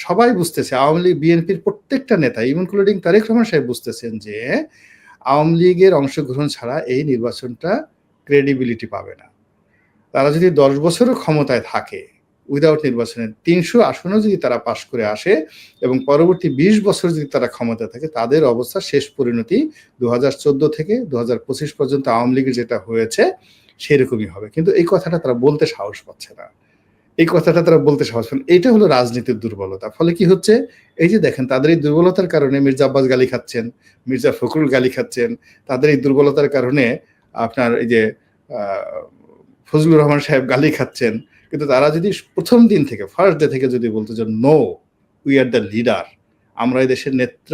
সবাই বুঝতেছে, আওয়ামী লীগ বিএনপির প্রত্যেকটা নেতা ইনক্লুডিং তারেক রহমান সাহেব বুঝতেছেন যে আওয়ামী লীগের অংশগ্রহণ ছাড়া এই নির্বাচনটা ক্রেডিবিলিটি পাবে না। তারা যদি 10 বছরও ক্ষমতায় থাকে উইদাউট নির্বাচনে 300 আসনও যদি তারা পাশ করে আসে এবং পরবর্তী 20 বছর যদি তারা ক্ষমতায় থাকে, তাদের অবস্থা শেষ পরিণতি 2014 থেকে 2025 পর্যন্ত আওয়ামী লীগের যেটা হয়েছে সেরকমই হবে। কিন্তু এই কথাটা তারা বলতে সাহস পাচ্ছে না। এই কথাটা তারা বলতে সাহস পান। এইটা হলো রাজনীতির দুর্বলতা। ফলে কি হচ্ছে, এই যে দেখেন তাদের এই দুর্বলতার কারণে মির্জা আব্বাস গালি খাচ্ছেন, মির্জা ফখরুল গালি খাচ্ছেন। তাদের এই দুর্বলতার কারণে আপনার এই যে ফজলুর রহমান সাহেব গালি খাচ্ছেন। কিন্তু তারা যদি প্রথম দিন থেকে ফার্স্ট ডে থেকে যদি বলতো যে no, we are the leader, আমরা এই দেশের নেতৃত্ব,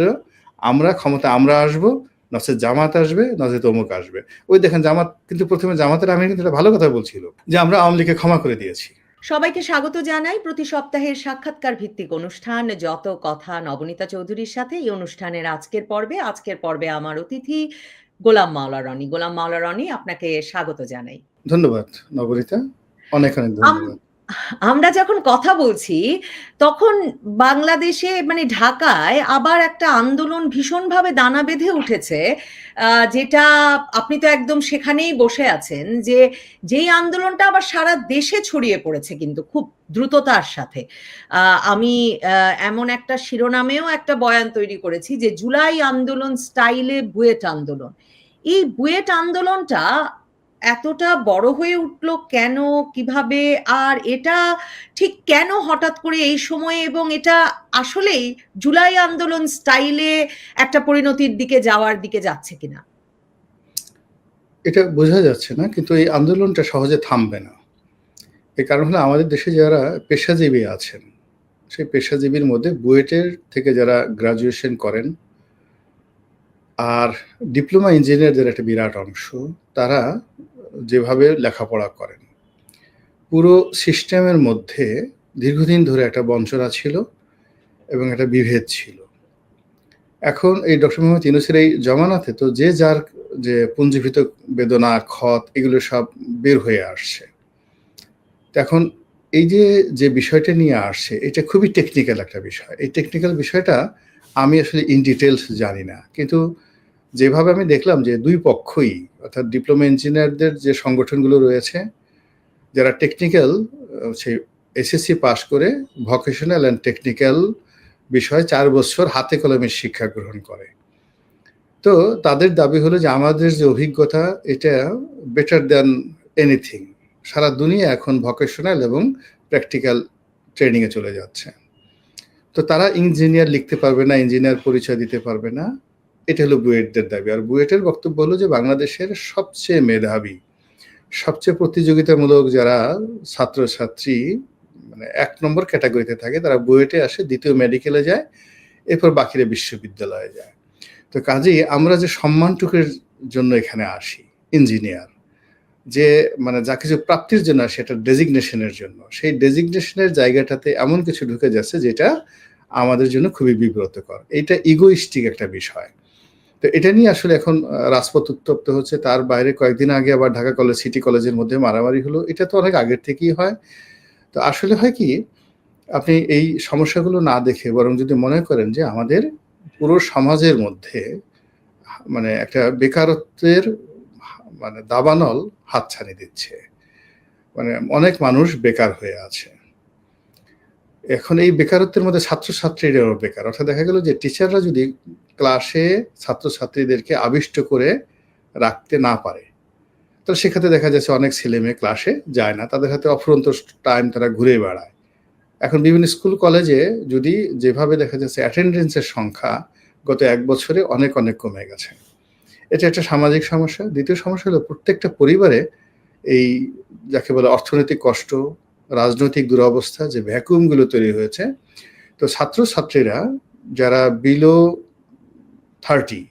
আমরা ক্ষমতা আমরা আসবো, নচেত জামাত আসবে, নচেত অমুক আসবে। ওই দেখেন জামাত কিন্তু প্রথমে জামাতের আমির কিন্তু একটা ভালো কথা বলছিল যে আমরা আওয়ামী লীগকে ক্ষমা করে দিয়েছি। সবাইকে স্বাগত জানাই প্রতি সপ্তাহের সাক্ষাৎকার ভিত্তিক অনুষ্ঠান যত কথা নবনীতা চৌধুরীর সাথে। এই অনুষ্ঠানের আজকের পর্বে আমার অতিথি গোলাম মাওলা রনি। গোলাম মাওলা রনি, আপনাকে স্বাগত জানাই। ধন্যবাদ নবনীতা, অনেক অনেক ধন্যবাদ। আমরা যখন কথা বলছি তখন বাংলাদেশে মানে ঢাকায় আবার একটা আন্দোলন ভীষণভাবে দানা বেঁধে উঠেছে, যেটা আপনি তো একদম সেখানেই বসে আছেন, যেই আন্দোলনটা আবার সারা দেশে ছড়িয়ে পড়েছে কিন্তু খুব দ্রুততার সাথে। আমি এমন একটা শিরোনামেও একটা বয়ান তৈরি করেছি যে জুলাই আন্দোলন স্টাইলে বুয়েট আন্দোলন। এই বুয়েট আন্দোলনটা এতটা বড় হয়ে উঠলো কেন, কিভাবে, আর এটা ঠিক কেন হঠাৎ করে এই সময়ে, এবং এটা আসলেই জুলাই আন্দোলন স্টাইলে একটা পরিণতির দিকে যাচ্ছে কিনা? এটা বোঝা যাচ্ছে না, কিন্তু এই আন্দোলনটা সহজে থামবে না। এই কারণ হলো আমাদের দেশে যারা পেশাজীবী আছেন, সেই পেশাজীবীর মধ্যে বুয়েটের থেকে যারা গ্রাজুয়েশন করেন আর ডিপ্লোমা ইঞ্জিনিয়ারদের একটা বিরাট অংশ, তারা যেভাবে লেখাপড়া করেন, পুরো সিস্টেমের মধ্যে দীর্ঘদিন ধরে একটা বঞ্চনা ছিল এবং একটা বিভেদ ছিল। এখন এই ডক্টর মোহাম্মদ ইউনূসের এই জমানাতে তো যে যার যে পুঞ্জীভূত বেদনা, ক্ষত, এগুলো সব বের হয়ে আসছে। এখন এই যে বিষয়টা নিয়ে আসছে, এটা খুবই টেকনিক্যাল একটা বিষয়। এই টেকনিক্যাল বিষয়টা আমি আসলে ইন ডিটেলস জানি না, কিন্তু যেভাবে আমি দেখলাম যে দুই পক্ষই, অর্থাৎ ডিপ্লোমা ইঞ্জিনিয়ারদের যে সংগঠনগুলো রয়েছে, যারা টেকনিক্যাল সেই এসএসসি পাস করে ভোকেশনাল অ্যান্ড টেকনিক্যাল বিষয় 4 বছর হাতে কলমে শিক্ষা গ্রহণ করে, তো তাদের দাবি হলো যে আমাদের যে অভিজ্ঞতা এটা বেটার দ্যান এনিথিং। সারা দুনিয়া এখন ভোকেশনাল এবং প্র্যাকটিক্যাল ট্রেনিংয়ে চলে যাচ্ছে। তো তারা ইঞ্জিনিয়ার লিখতে পারবে না, ইঞ্জিনিয়ার পরিচয় দিতে পারবে না, এটা হলো বুয়েটদের দাবি। আর বুয়েটের বক্তব্য হলো যে বাংলাদেশের সবচেয়ে মেধাবী, সবচেয়ে প্রতিযোগিতামূলক যারা ছাত্রছাত্রী মানে 1 নম্বর ক্যাটাগরিতে থাকে, তারা বুয়েটে আসে, দ্বিতীয় মেডিকেলে যায়, এরপর বাকিরা বিশ্ববিদ্যালয়ে যায়। তো কাজেই আমরা যে সম্মানটুকুর জন্য এখানে আসি, ইঞ্জিনিয়ার যে মানে যা কিছু প্রাপ্তির জন্য সেটা ডেজিগনেশনের জন্য, সেই ডেজিগনেশনের জায়গাটাতে এমন কিছু ঢুকে যাচ্ছে যেটা আমাদের জন্য খুবই বিব্রতকর। এটা ইগোইস্টিক একটা বিষয়। তো এটা নিয়ে আসলে এখন রাজপথ উত্তপ্ত হচ্ছে। তার বাইরে কয়েকদিন আগে আবার ঢাকা কলেজ, সিটি কলেজের মধ্যে মারামারি হলো। এটা তো অনেক আগের থেকেই হয়। তো আসলে হয় কি, আপনি এই সমস্যাগুলো না দেখে বরং যদি মনে করেন যে আমাদের পুরো সমাজের মধ্যে মানে একটা বেকারত্বের মানে দাবানল হাতছানি দিচ্ছে, মানে অনেক মানুষ বেকার হয়ে আছে। এখন এই বেকারত্বের মধ্যে ছাত্রছাত্রীরাও বেকার। অর্থাৎ দেখা গেল যে টিচাররা যদি ক্লাসে ছাত্রছাত্রীদেরকে আবিষ্ট করে রাখতে না পারে, তাহলে সেক্ষেত্রে দেখা যাচ্ছে অনেক ছেলেমেয়ে ক্লাসে যায় না, তাদের হাতে অফুরন্ত টাইম, তারা ঘুরে বেড়ায়। এখন বিভিন্ন স্কুল কলেজে যদি যেভাবে দেখা যাচ্ছে অ্যাটেন্ডেন্সের সংখ্যা গত 1 বছরে অনেক অনেক কমে গেছে। এটা একটা সামাজিক সমস্যা। দ্বিতীয় সমস্যা হলো প্রত্যেকটা পরিবারে এই যাকে বলে অর্থনৈতিক কষ্ট, রাজনৈতিক দুরবস্থা, যে ভ্যাকুয়ামগুলো তৈরি হয়েছে। তো ছাত্রছাত্রীরা যারা বিলো 30,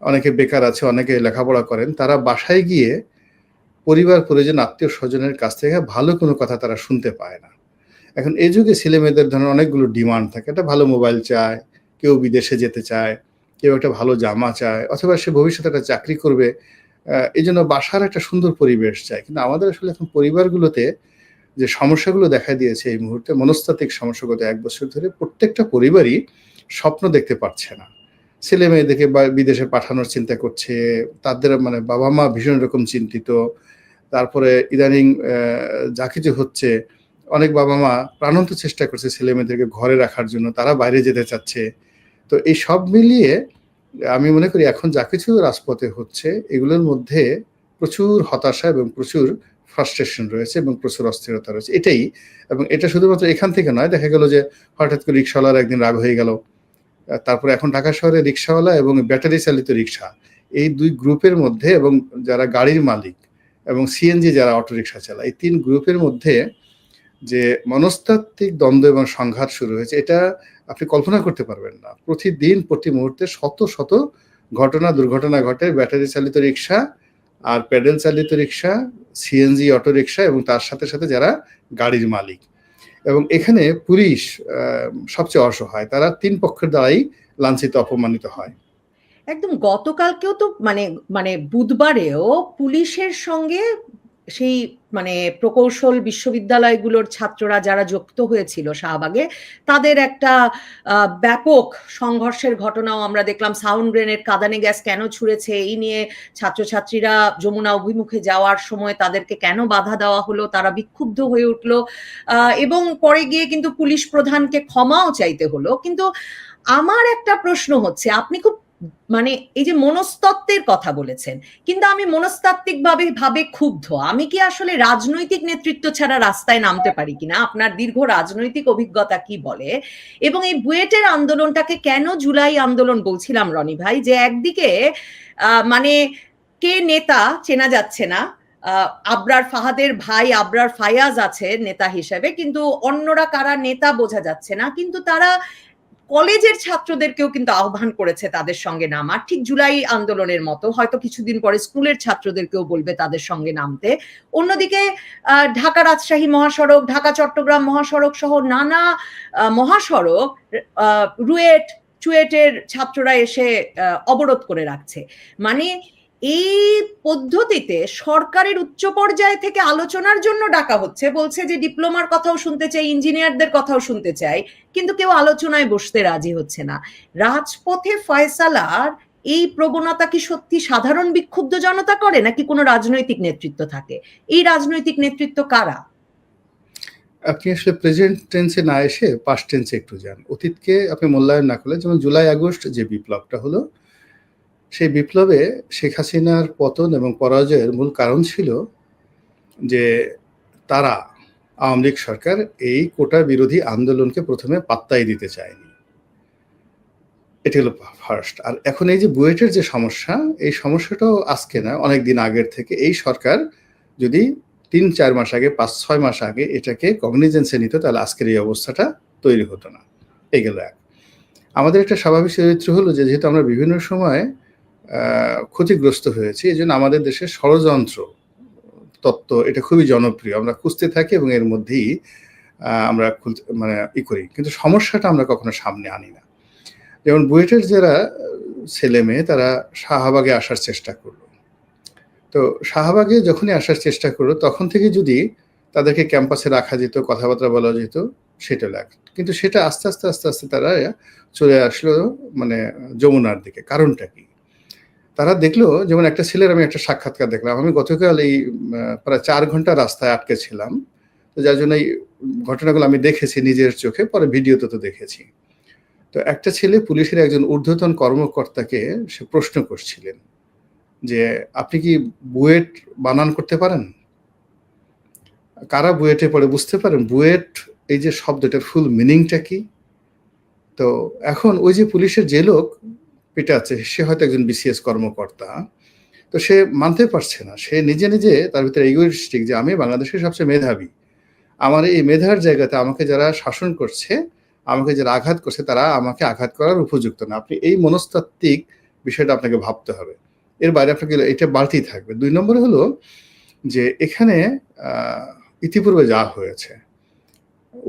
অনেকে বেকার আছে, অনেকে লেখাপড়া করেন, তারা বাসায় গিয়ে পরিবার পরিজন আত্মীয় স্বজনের কাছ থেকে ভালো কোনো কথা তারা শুনতে পায় না। এখন এই যুগে ছেলে মেয়েদের ধরনের অনেকগুলো ডিমান্ড থাকে। একটা ভালো মোবাইল চায়, কেউ বিদেশে যেতে চায়, কেউ একটা ভালো জামা চায়, অথবা সে ভবিষ্যতে একটা চাকরি করবে। এই জন্য বাসার একটা সুন্দর পরিবেশ চায়। কিন্তু আমাদের আসলে এখন পরিবারগুলোতে যে সমস্যাগুলো দেখা দিয়েছে এই মুহূর্তে, মনস্তাত্ত্বিক সমস্যা গত ১ বছর ধরে প্রত্যেকটা পরিবারই স্বপ্ন দেখতে পারছে না। ছেলে-মেয়েদেরকে বিদেশে পাঠানোর চিন্তা করছে। তাদের মানে বাবা-মা ভীষণ রকম চিন্তিত। তারপরে ইদানিং যা কিছু হচ্ছে, অনেক বাবা-মা প্রাণান্ত চেষ্টা করছে ছেলে-মেয়েদেরকে ঘরে রাখার জন্য। তারা বাইরে যেতে চাচ্ছে। তো এই সব মিলিয়ে আমি মনে করি এখন যা কিছু রাজপথে হচ্ছে, এগুলোর মধ্যে প্রচুর হতাশা এবং প্রচুর ফ্রাস্ট্রেশন রয়েছে এবং প্রচুর অস্থিরতা রয়েছে। এটাই, এবং এটা শুধুমাত্র এখান থেকে নয়, দেখা গেল যে হঠাৎ করে রিক্শাওয়ালার একদিন রাগ হয়ে গেল। তারপরে এখন ঢাকা শহরে রিক্শাওয়ালা এবং ব্যাটারি চালিত রিক্সা, এই ২ গ্রুপের মধ্যে, এবং যারা গাড়ির মালিক এবং সিএনজি যারা অটোরিকশা চালায়, এই ৩ গ্রুপের মধ্যে যে মনস্তাত্ত্বিক দ্বন্দ্ব এবং সংঘাত শুরু হয়েছে, এটা আপনি কল্পনা করতে পারবেন না। প্রতিদিন প্রতি মুহূর্তে শত শত দুর্ঘটনা ঘটে ব্যাটারি চালিত রিক্সা আর প্যাডেল চালিত রিক্সা, সিএনজি অটোরিকশা এবং তার সাথে সাথে যারা গাড়ির মালিক। এবং এখানে পুলিশ সবচেয়ে অসহায়। তারা ৩ পক্ষের দ্বারাই লাঞ্ছিত, অপমানিত হয়। একদম গতকালকেও তো মানে বুধবারেও পুলিশের সঙ্গে সেই মানে প্রকৌশল বিশ্ববিদ্যালয়গুলোর ছাত্ররা যারা যুক্ত হয়েছিল শাহবাগে, তাদের একটা ব্যাপক সংঘর্ষের ঘটনাও আমরা দেখলাম। সাউন্ড গ্রেনেড, কাঁদানে গ্যাস কেন ছুঁড়েছে এই নিয়ে ছাত্রছাত্রীরা যমুনা অভিমুখে যাওয়ার সময় তাদেরকে কেন বাধা দেওয়া হলো, তারা বিক্ষুব্ধ হয়ে উঠল, এবং পরে গিয়ে কিন্তু পুলিশ প্রধানকে ক্ষমাও চাইতে হলো। কিন্তু আমার একটা প্রশ্ন হচ্ছে, আপনি খুব মানে এই যে মনস্তত্ত্বের কথা বলেছেন, কিন্তু আমি মনস্তাত্ত্বিক ভাবে ক্ষুব্ধ। আমি কি আসলে রাজনৈতিক নেতৃত্ব ছাড়া রাস্তায় নামতে পারি কিনা? আপনার দীর্ঘ রাজনৈতিক অভিজ্ঞতা কি বলে? এবং এই বুয়েটের আন্দোলনটাকে কেন জুলাই আন্দোলন বলছিলাম রনি ভাই, যে একদিকে মানে কে নেতা চেনা যাচ্ছে না, আবরার ফাহাদের ভাই আবরার ফায়াজ আছে নেতা হিসেবে, কিন্তু অন্যরা কারা নেতা বোঝা যাচ্ছে না। কিন্তু তারা কলেজের ছাত্রদেরকেও কিন্তু আহ্বান করেছে তাদের সঙ্গে নামার, ঠিক জুলাই আন্দোলনের মতো। হয়তো কিছুদিন পরে স্কুলের ছাত্রদেরকেও বলবে তাদের সঙ্গে নামতে। অন্যদিকে ঢাকা রাজশাহী মহাসড়ক, ঢাকা চট্টগ্রাম মহাসড়ক সহ নানা মহাসড়ক চুয়েটের ছাত্ররা এসে অবরোধ করে রাখছে। মানে এই পদ্ধতিতে সরকারের উচ্চ পর্যায় থেকে আলোচনার জন্য ডাকা হচ্ছে, বলছে যে ডিপ্লোমার কথাও শুনতে চাই, ইঞ্জিনিয়ারদের কথাও শুনতে চাই, কিন্তু কেউ আলোচনায় বসতে রাজি হচ্ছে না। রাজপথে ফয়সালার এই প্রবণতা কি সত্যি সাধারণ বিক্ষুব্ধ জনতা করে, নাকি কোনো রাজনৈতিক নেতৃত্ব থাকে? এই রাজনৈতিক নেতৃত্ব কারা? আপনি আসলে প্রেজেন্ট টেন্সে না এসে পাস্ট টেন্সে একটু যান। অতীতকে আপনি মূল্যায়ন না করলে, যেমন জুলাই আগস্ট যে বিপ্লবটা হলো, সেই বিপ্লবে শেখ হাসিনার পতন এবং পরাজয়ের মূল কারণ ছিল যে তারা, আওয়ামী লীগ সরকার, এই কোটা বিরোধী আন্দোলনকে প্রথমে পাত্তাই দিতে চায়নি। এটি হলো ফার্স্ট। আর এখন এই যে বুয়েটের যে সমস্যা, এই সমস্যাটাও আজকে না, অনেক দিন আগের থেকে এই সরকার যদি ৩-৪ মাস আগে, ৫-৬ মাস আগে এটাকে কগনিজেন্সে নিত, তাহলে আজকের এই অবস্থাটা তৈরি হতো না। এই গেল এক। আমাদের একটা স্বাভাবিক চরিত্র হলো যে, যেহেতু আমরা বিভিন্ন সময় ক্ষতিগ্রস্ত হয়েছি, এই জন্য আমাদের দেশে ষড়যন্ত্র তত্ত্ব এটা খুবই জনপ্রিয়। আমরা খুঁজতে থাকি এবং এর মধ্যেই আমরা মানে করি, কিন্তু সমস্যাটা আমরা কখনো সামনে আনি না। যেমন বুয়েটের যারা ছেলে মেয়ে, তারা শাহবাগে আসার চেষ্টা করলো। তো শাহবাগে যখনই আসার চেষ্টা করলো, তখন থেকে যদি তাদেরকে ক্যাম্পাসে রাখা যেত, কথাবার্তা বলা যেত, সেটা লাগতো। কিন্তু সেটা আস্তে আস্তে তারা চলে আসলো মানে যমুনার দিকে। কারণটা কি? তারা দেখলো, যেমন একটা ছেলের আমি একটা সাক্ষাৎকার দেখলাম। আমি গতকাল এই প্রায় ৪ ঘন্টা রাস্তায় আটকে ছিলাম। তো যার জন্য এই ঘটনাগুলো আমি দেখেছি নিজের চোখে, পরে ভিডিওতে তো দেখেছি। তো একটা ছেলে পুলিশের একজন ঊর্ধ্বতন কর্মকর্তাকে সে প্রশ্ন করছিলেন যে, আপনি কি বুয়েট বানান করতে পারেন? কারা বুয়েটে পড়ে বুঝতে পারেন বুয়েট এই যে শব্দটার ফুল মিনিংটা কি? তো এখন ওই যে পুলিশের যে লোক পেটাচ্ছে, সে হয়তো একজন বিসিএস কর্মকর্তা। তো সে মানতে পারছে না। সে নিজে তার ভিতরে ইগোইস্টিক যে আমি বাংলাদেশের সবচেয়ে মেধাবী। আমার এই মেধার জায়গাতে আমাকে যারা শাসন করছে, আমাকে যারা আঘাত করছে, তারা আমাকে আঘাত করার উপযুক্ত না। আপনি এই মনস্তাত্ত্বিক বিষয়টা আপনাকে ভাবতে হবে। এর বাইরে আপনাকে এটা বাড়তেই থাকবে। ২ নম্বরে হলো যে এখানে ইতিপূর্বে যা হয়েছে,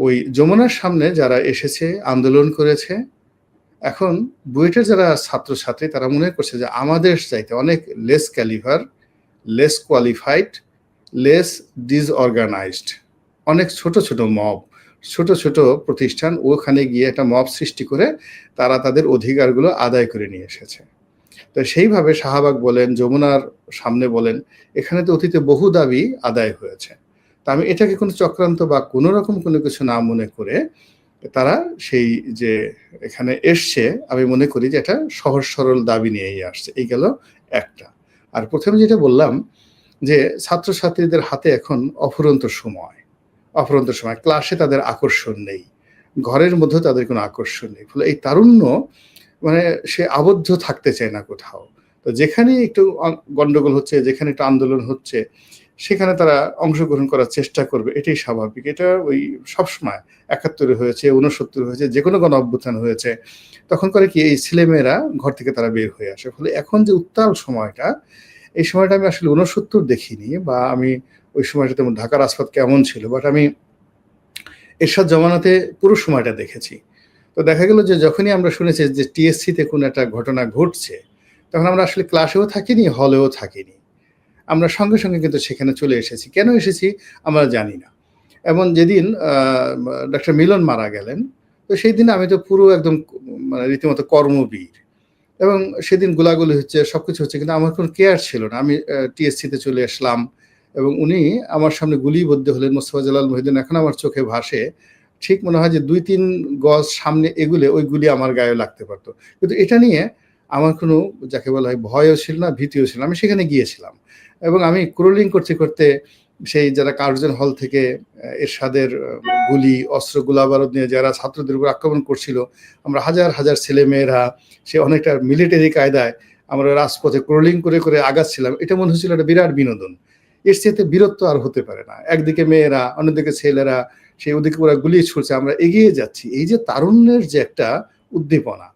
ওই যমুনার সামনে যারা এসেছে, আন্দোলন করেছে, এখন বুয়েটের যারা ছাত্রছাত্রী, তারা মনে করছে যে আমাদের চাইতে অনেক less ক্যালিভার, less qualified, less disorganised অনেক ছোট, ছোট মব, ছোট, ছোট প্রতিষ্ঠান ওখানে গিয়ে একটা মব সৃষ্টি করে তারা তাদের অধিকারগুলো আদায় করে নিয়ে এসেছে। তো সেইভাবে শাহবাগ বলেন, যমুনার সামনে বলেন, এখানে তো অতীতে বহু দাবি আদায় হয়েছে। তা আমি এটাকে কোনো চক্রান্ত বা কোনো রকম কোনো কিছু না মনে করে তারা সেই যে এখানে এসছে, আমি মনে করি যে এটা সহজ সরল দাবি নিয়েই আসছে। এই গেল একটা। আর ১ম এ যেটা বললাম যে ছাত্রছাত্রীদের হাতে এখন অফুরন্ত সময়। অফুরন্ত সময়। ক্লাসে তাদের আকর্ষণ নেই। ঘরের মধ্যেও তাদের কোনো আকর্ষণ নেই। ফলে এই তারুণ্য মানে সে আবদ্ধ থাকতে চায় না কোথাও। তো যেখানেই একটু গন্ডগোল হচ্ছে, যেখানে একটু আন্দোলন হচ্ছে, সেখানে তারা অংশগ্রহণ করার চেষ্টা করবে। এটাই স্বাভাবিক। এটা ওই সবসময় ৭১ এ হয়েছে, ৬৯ হয়েছে, যেকোনো গণ অভ্যুত্থান হয়েছে। তখন করে কি এই ছেলেমেয়েরা ঘর থেকে তারা বের হয়ে আসে। ফলে এখন যে উত্তাল সময়টা, এই সময়টা আমি আসলে ৬৯ দেখিনি বা আমি ওই সময়টাতে ঢাকার রাজপথ কেমন ছিল, বাট আমি এরশাদ জমানাতে পুরো সময়টা দেখেছি। তো দেখা গেল যে যখনই আমরা শুনেছি যে টিএসসিতে কোনো একটা ঘটনা ঘটছে, তখন আমরা আসলে ক্লাসেও থাকিনি, হলেও থাকিনি। আমরা সঙ্গে, সঙ্গে কিন্তু সেখানে চলে এসেছি। কেন এসেছি আমরা জানি না। এবং যেদিন ডক্টর মিলন মারা গেলেন, তো সেই দিন আমি তো পুরো একদম মানে রীতিমতো কর্মবীর। এবং সেদিন গোলাগুলি হচ্ছে, সবকিছু হচ্ছে, কিন্তু আমার কোনো কেয়ার ছিল না। আমি টিএসসিতে চলে আসলাম এবং উনি আমার সামনে গুলিবদ্ধ হলেন। মোস্তফা জালাল মহিউদ্দিন এখনো আমার চোখে ভাসে। ঠিক মনে হয় যে ২-৩ গজ সামনে এগুলে ওই গুলি আমার গায়েও লাগতে পারত। কিন্তু এটা নিয়ে আমার কোনো যাকে বলা হয় ভয়ও ছিল না, ভীতিও ছিল না। আমি সেখানে গিয়েছিলাম এবং আমি ক্রলিং করতে, করতে সেই যারা কার্জন হল থেকে এরশাদের গুলি, অস্ত্র, গোলাবারুদ নিয়ে যারা ছাত্রদের উপর আক্রমণ করছিল, আমরা হাজার, হাজার ছেলেমেয়েরা সে অনেকটা মিলিটারি কায়দায় আমরা রাজপথে ক্রলিং করে, করে আগাচ্ছিলাম। এটা মনে হচ্ছিল একটা বিরাট বিনোদন। এর চাইতে বীরত্ব আর হতে পারে না। একদিকে মেয়েরা, অন্যদিকে ছেলেরা, সেই ওদিকে ওরা গুলি ছুড়ছে, আমরা এগিয়ে যাচ্ছি। এই যে তারুণ্যের যে একটা উদ্দীপনা,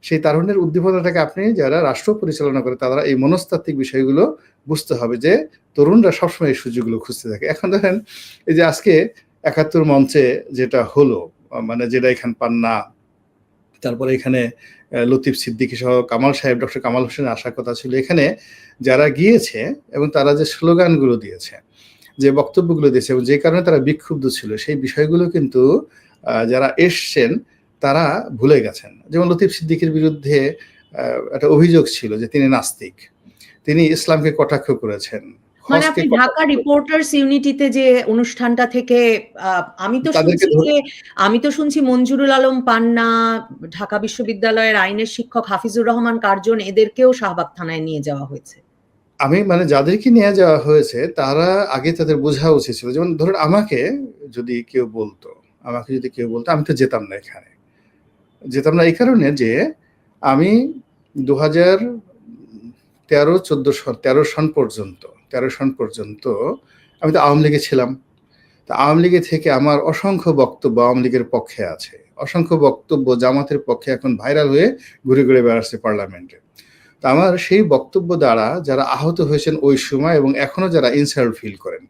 সেই তারুণ্যের উদ্দীপনাটাকে আপনি যারা রাষ্ট্র পরিচালনা করে তারা এই মনস্তাত্ত্বিক বিষয়গুলো বুঝতে হবে যে তরুণরা সবসময় এই সুযোগগুলো খুঁজতে থাকে। এখন দেখেন এই যে আজকে ৭১ মঞ্চে যেটা হলো, মানে যেটা এখান পান্না, তারপরে এখানে লতিফ সিদ্দিকী সহ কামাল সাহেব, ডক্টর কামাল হোসেনের আসার কথা ছিল। এখানে যারা গিয়েছে এবং তারা যে স্লোগানগুলো দিয়েছে, যে বক্তব্যগুলো দিয়েছে এবং যে কারণে তারা বিক্ষুব্ধ ছিল, সেই বিষয়গুলো কিন্তু যারা এসছেন তারা ভুলে গেছেন। যেমন লতিফ সিদ্দিকীর বিরুদ্ধে একটা অভিযোগ ছিল যে তিনি নাস্তিক। তিনি ইসলামকে কটাক্ষ করেছেন। মানে হজকে আপনি কটাক্ষ ঢাকা রিপোর্টার্স ইউনিটিতে যে অনুষ্ঠানটা থেকে আমি তো তাদেরকে শুনছি যে মঞ্জুরুল আলম পান্না, ঢাকা বিশ্ববিদ্যালয়ের আইনের শিক্ষক হাফিজুর রহমান কার্জন, এদেরকেও শাহবাগ থানায় নিয়ে যাওয়া হয়েছে। আমি মানে যাদেরকে নিয়ে যাওয়া হয়েছে তারা আগে তাদের বোঝা উচিত ছিল। যেমন ধরুন আমাকে যদি কেউ বলতো, আমি তো যেতাম না এখানে। যেতাম না এই কারণে যে আমি ২০১৩-১৪ সন পর্যন্ত ১৩ সন পর্যন্ত আমি তো আওয়ামী লীগে ছিলাম। তো আওয়ামী লীগে থেকে আমার অসংখ্য বক্তব্য আওয়ামী লীগের পক্ষে আছে। অসংখ্য বক্তব্য জামাতের পক্ষে এখন ভাইরাল হয়ে ঘুরে, ঘুরে বেড়াচ্ছে পার্লামেন্টে। তো আমার সেই বক্তব্য দ্বারা যারা আহত হয়েছেন ওই সময় এবং এখনো যারা ইনসাল্ট ফিল করেন,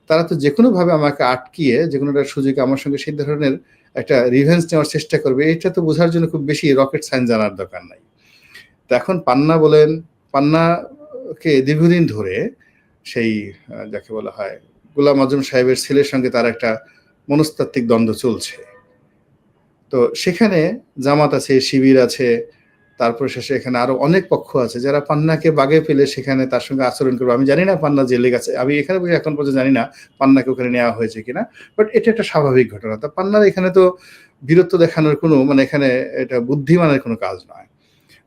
তারা তো যেকোনোভাবে আমাকে আটকিয়ে যেকোনো একটা সুযোগে আমার সঙ্গে সেই ধরনের একটা রিভেঞ্জ নেওয়ার চেষ্টা করবে। এটা তো বোঝার জন্য খুব বেশি রকেট সায়েন্স জানার দরকার নাই। তো এখন পান্না বলেন, পান্নাকে দীর্ঘদিন ধরে সেই যাকে বলা হয় গোলাম আজম সাহেবের ছেলের সঙ্গে তার একটা মনস্তাত্ত্বিক দ্বন্দ্ব চলছে। তো সেখানে জামাত আছে, শিবির আছে, তারপর শেষে এখানে আরো অনেক পক্ষ আছে যারা পান্নাকে বাগে পেলে সেখানে তার সঙ্গে আচরণ করবে। আমি জানি না পান্না জেলে গেছে, আমি এখানে বসে এখন পর্যন্ত জানি না পান্নাকে ওখানে নেওয়া হয়েছে কিনা, বাট এটা একটা স্বাভাবিক ঘটনা। তা পান্নার এখানে তো বীরত্ব দেখানোর কোনো মানে এখানে এটা বুদ্ধিমানের কোনো কাজ নয়।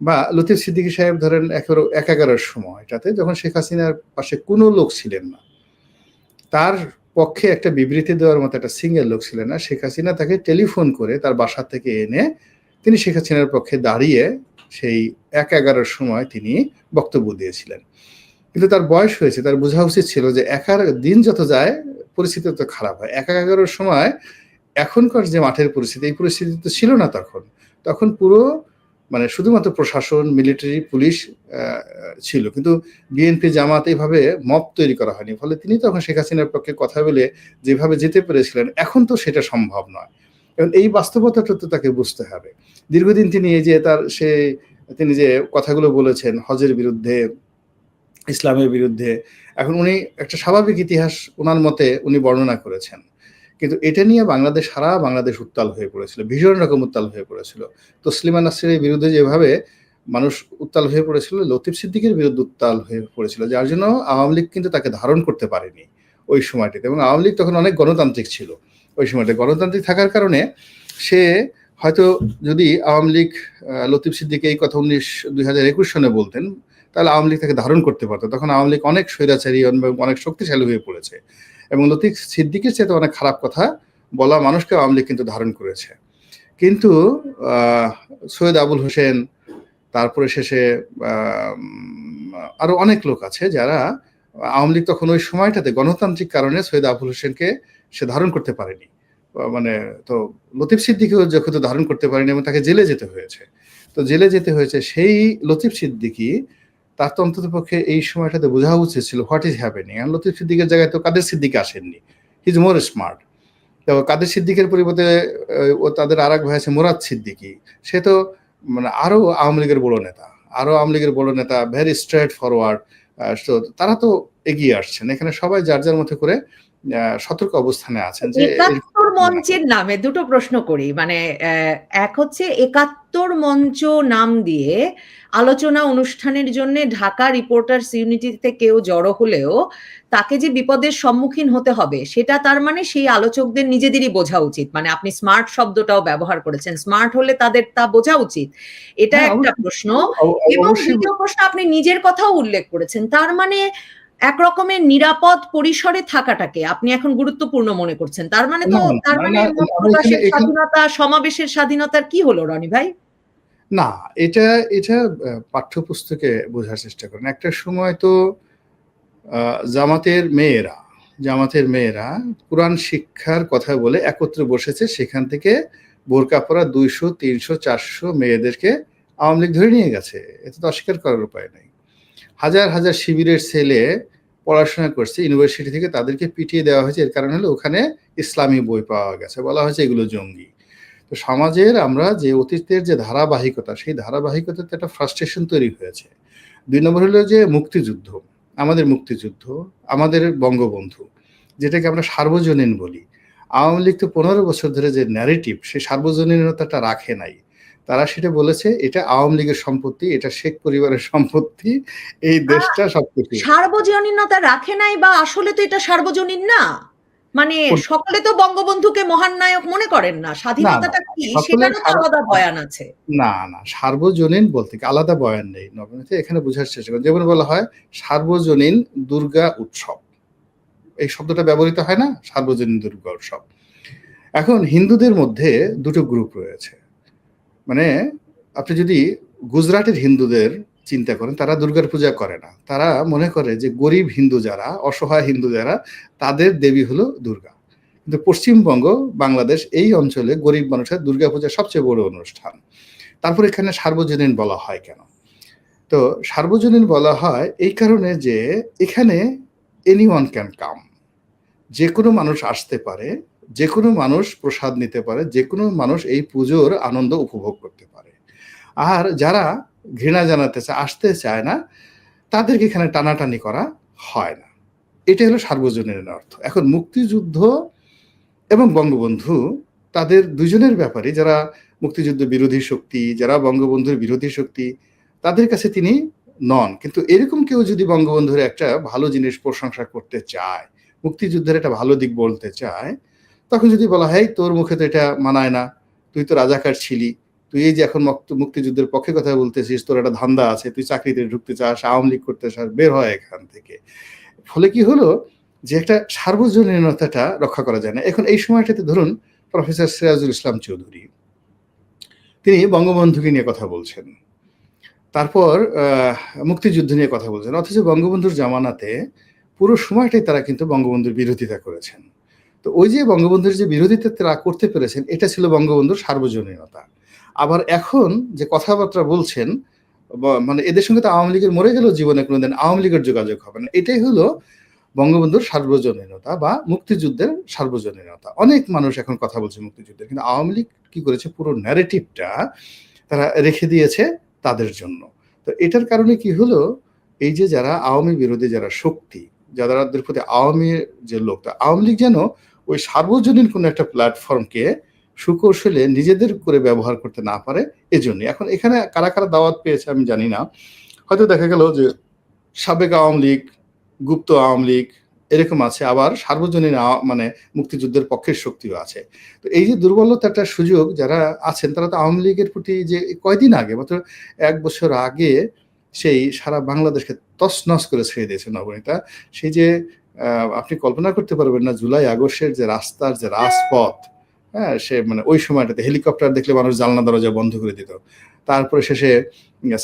বা লতিফ সিদ্দিকী সাহেব ধরেন ১১ সময়টাতে যখন শেখ হাসিনার পাশে কোনো লোক ছিলেন না, তার পক্ষে একটা বিবৃতি দেওয়ার মতো একটা সিঙ্গেল লোক ছিলেন না। শেখ হাসিনা তাকে টেলিফোন করে তার বাসা থেকে এনে তিনি শেখ হাসিনার পক্ষে দাঁড়িয়ে সেই ১-১১ সময় তিনি বক্তব্য দিয়েছিলেন। কিন্তু তার বয়স হয়েছে, তার বোঝা উচিত ছিল যে দিন যত যায় পরিস্থিতি তত খারাপ হয়। ১-১১ সময় এখনকার যে মাঠের পরিস্থিতি, এই পরিস্থিতি তো ছিল না তখন। তখন পুরো মানে শুধুমাত্র প্রশাসন, মিলিটারি, পুলিশ ছিল। কিন্তু বিএনপি, জামাত এইভাবে মব তৈরি করা হয়নি। ফলে তিনি তখন শেখ হাসিনার পক্ষে কথা বলে যেভাবে যেতে পেরেছিলেন, এখন তো সেটা সম্ভব নয়। এবং এই বাস্তবতাটা তো তাকে বুঝতে হবে। দীর্ঘদিন তিনি এই যে তিনি যে কথাগুলো বলেছেন হজের বিরুদ্ধে, ইসলামের বিরুদ্ধে, এখন উনি একটা স্বাভাবিক ইতিহাস উনার মতে উনি বর্ণনা করেছেন। কিন্তু এটা নিয়ে সারা বাংলাদেশ উত্তাল হয়ে পড়েছিল, ভীষণ রকম উত্তাল হয়ে পড়েছিল। তসলিমা নাসরিনের বিরুদ্ধে যেভাবে মানুষ উত্তাল হয়ে পড়েছিল, লতিফ সিদ্দিকের বিরুদ্ধে উত্তাল হয়ে পড়েছিল, যার জন্য আওয়ামী লীগ কিন্তু তাকে ধারণ করতে পারেনি ওই সময়টিতে। এবং আওয়ামী লীগ তখন অনেক গণতান্ত্রিক ছিল ওই সময়টা। গণতান্ত্রিক থাকার কারণে সে হয়তো যদি আওয়ামী লীগ লতিফ সিদ্দিকে এই কথা 2021 সনে বলতেন, তাহলে আওয়ামী লীগ তাকে ধারণ করতে পারতো। তখন আওয়ামী লীগ অনেক স্বৈরাচারী এবং অনেক শক্তিশালী হয়ে পড়েছে, এবং লতিফ সিদ্দিকের চেয়ে অনেক খারাপ কথা বলা মানুষকে আওয়ামী লীগ কিন্তু ধারণ করেছে। কিন্তু সৈয়দ আবুল হোসেন, তারপরে শেষে আরো অনেক লোক আছে যারা, আওয়ামী লীগ তখন ওই সময়টাতে গণতান্ত্রিক কারণে সৈয়দ আবুল হোসেনকে সে ধারণ করতে পারেনি। মানে তো লতিফ সিদ্দিকীও যখন ধারণ করতে পারেনি এবং তাকে জেলে যেতে হয়েছে। তো জেলে যেতে হয়েছে সেই লতিফ সিদ্দিকী, তার তো অন্তত পক্ষে এই সময়টাতে বোঝা উচিত ছিল হোয়াট ইজ হ্যাপেনিং। আর লতিফ সিদ্দিকের জায়গায় তো কাদের সিদ্দিক আসেননি, হি ইজ মোর স্মার্ট। তো কাদের সিদ্দিকের পরিবর্তে ও তাদের আর এক ভাই আছে মুরাদ সিদ্দিকী, সে তো মানে আরো আওয়ামী লীগের বড় নেতা, ভেরি স্ট্রেট ফরওয়ার্ড। তো তারা তো এগিয়ে আসছেন, এখানে সবাই যার যার মতো করে সতর্ক অবস্থানে আছেন। যে ৭১ মঞ্চের নামে দুটো প্রশ্ন করি, মানে এক হচ্ছে ৭১ মঞ্চ নাম দিয়ে আলোচনা অনুষ্ঠানের জন্য ঢাকা রিপোর্টার্স ইউনিটিতে কেউ জড়ো হলেও তাকে যে বিপদের সম্মুখীন হতে হবে সেটা তার মানে সেই আলোচকদের নিজেদেরই বোঝা উচিত। মানে আপনি স্মার্ট শব্দটাও ব্যবহার করেছেন, স্মার্ট হলে তাদের তা বোঝা উচিত, এটা একটা প্রশ্ন। এবং দ্বিতীয় প্রশ্ন, আপনি নিজের কথাও উল্লেখ করেছেন, তার মানে এক রকমের নিরাপদ পরিসরে থাকাটাকে আপনি এখন গুরুত্বপূর্ণ মনে করছেন। তার মানে মত প্রকাশের স্বাধীনতা, সমাবেশের স্বাধীনতার কি হলো রনি ভাই? না, এটা এটা পাঠ্যপুস্তকে বোঝার চেষ্টা করেন। একটা সময় তো জামাতের মেয়েরা কোরআন শিক্ষার কথা বলে একত্রে বসেছে, সেখান থেকে বোরকা পরা 200, 300, 400 মেয়েদেরকে আওয়ামী লীগ ধরে নিয়ে গেছে। এটা তো অস্বীকার করার উপায় নেই। হাজার হাজার শিবিরের ছেলে পড়াশোনা করছে ইউনিভার্সিটি থেকে, তাদেরকে পিটিয়ে দেওয়া হয়েছে। এর কারণ হলো ওখানে ইসলামী বই পাওয়া গেছে, বলা হয়েছে এগুলো জঙ্গি। তো সমাজের আমরা যে অতীতের যে ধারাবাহিকতা, সেই ধারাবাহিকতাতে একটা ফ্রাস্ট্রেশন তৈরি হয়েছে। 2 নম্বর হলো যে মুক্তিযুদ্ধ, আমাদের বঙ্গবন্ধু, যেটাকে আমরা সার্বজনীন বলি। আওয়ামী লীগ তো 15 বছর ধরে যে ন্যারেটিভ, সেই সার্বজনীনতাটা রাখে নাই। তারা সেটা বলেছে এটা আওয়ামী লীগের সম্পত্তি, এটা শেখ পরিবারের সম্পত্তি, এই দেশটা সবকিছু। সার্বজনীনতা রাখে নাই, বা আসলে তো এটা সার্বজনীন না। মানে সকলে তো বঙ্গবন্ধুকে মহান নায়ক মনে করেন না। স্বাধীনতাটা কি সেটারও তো আলাদা বয়ান আছে। না, সার্বজনীন বলতে কি আলাদা বয়ান নেই নবনীতা, এখানে বোঝার চেষ্টা করেন। যেমন বলা হয় সার্বজনীন দুর্গা উৎসব, এই শব্দটা ব্যবহৃত হয় না, সার্বজনীন দুর্গা উৎসব। এখন হিন্দুদের মধ্যে দুটো গ্রুপ রয়েছে। মানে আপনি যদি গুজরাটের হিন্দুদের চিন্তা করেন, তারা দুর্গার পূজা করে না। তারা মনে করে যে গরিব হিন্দু যারা, অসহায় হিন্দু যারা, তাদের দেবী হলো দুর্গা। কিন্তু পশ্চিমবঙ্গ, বাংলাদেশ, এই অঞ্চলে গরিব মানুষের দুর্গাপূজা সবচেয়ে বড় অনুষ্ঠান। তারপর এখানে সার্বজনীন বলা হয় কেন? তো সার্বজনীন বলা হয় এই কারণে যে এখানে এনিওয়ান ক্যান কাম, যে কোনো মানুষ আসতে পারে, যে কোনো মানুষ প্রসাদ নিতে পারে, যে কোনো মানুষ এই পুজোর আনন্দ উপভোগ করতে পারে। আর যারা ঘৃণা জানাতে চায়, আসতে চায় না, তাদেরকে এখানে টানাটানি করা হয় না। এটা হলো সার্বজনীনের অর্থ। এখন মুক্তিযুদ্ধ এবং বঙ্গবন্ধু, তাদের দুজনের ব্যাপারে, যারা মুক্তিযুদ্ধ বিরোধী শক্তি, যারা বঙ্গবন্ধুর বিরোধী শক্তি, তাদের কাছে তিনি নন। কিন্তু এরকম কেউ যদি বঙ্গবন্ধুর একটা ভালো জিনিস প্রশংসা করতে চায়, মুক্তিযুদ্ধের একটা ভালো দিক বলতে চায়, তখন যদি বলা হয় তোর মুখে তো এটা মানায় না, তুই তো রাজাকার ছিলি, তুই এই যে এখন মুক্তিযুদ্ধের পক্ষে কথা বলতেছিস, তোর একটা ধান্দা আছে, তুই চাকরিতে ঢুকতে চাস, আওয়ামী লীগ করতে চাস, বের হয় এখান থেকে। ফলে কি হলো যে একটা সার্বজনীনতাটা রক্ষা করা যায় না। এখন এই সময়টাতে ধরুন প্রফেসর সিরাজুল ইসলাম চৌধুরী, তিনি বঙ্গবন্ধুকে নিয়ে কথা বলছেন, তারপর মুক্তিযুদ্ধ নিয়ে কথা বলছেন, অথচ বঙ্গবন্ধুর জামানাতে পুরো সময়টাই তারা কিন্তু বঙ্গবন্ধুর বিরোধিতা করেছেন। তো ওই যে বঙ্গবন্ধুর যে বিরোধিতা তারা করতে পেরেছেন, এটা ছিল বঙ্গবন্ধুর সার্বজনীনতা। আবার এখন যে কথাবার্তা বলছেন, মানে এদের সঙ্গে তো আওয়ামী লীগের মরে গেলেও জীবনে কোনোদিন আওয়ামী লীগের যোগাযোগ হবে না। এটাই হলো বঙ্গবন্ধুর সার্বজনীনতা বা মুক্তিযুদ্ধের সার্বজনীনতা। অনেক মানুষ এখন কথা বলছে মুক্তিযুদ্ধের, কিন্তু আওয়ামী লীগ কি করেছে, পুরো ন্যারেটিভটা তারা রেখে দিয়েছে তাদের জন্য। তো এটার কারণে কি হলো, এই যে যারা আওয়ামী বিরোধী যারা শক্তি, যাদের প্রতি আওয়ামী যে লোক, আওয়ামী লীগ যেন ওই সার্বজনীন কোনো একটা প্ল্যাটফর্মকে সুকৌশলে নিজেদের করে ব্যবহার করতে না পারে এজন্যই। এখন এখানে কারা, কারা দাওয়াত পেয়েছে আমি জানি না। হয়তো দেখা গেল যে সাবেক আওয়ামী লীগ, গুপ্ত আওয়ামী লীগ এরকম আছে, আবার সার্বজনীন মানে মুক্তিযুদ্ধের পক্ষের শক্তিও আছে। তো এই যে দুর্বলতাটার সুযোগ যারা আছেন তারা তো আওয়ামী লীগের প্রতি যে কয়দিন আগে মাত্র ১ বছর আগে সেই সারা বাংলাদেশকে তছনছ করে ছেড়ে দিয়েছে নবনীতা। সেই যে আপনি কল্পনা করতে পারবেন না জুলাই আগস্টের যে রাস্তার যে রাজপথ, হ্যাঁ? সে মানে ওই সময়টাতে হেলিকপ্টার দেখলে মানুষ জানলা দরজা বন্ধ করে দিত। তারপরে শেষে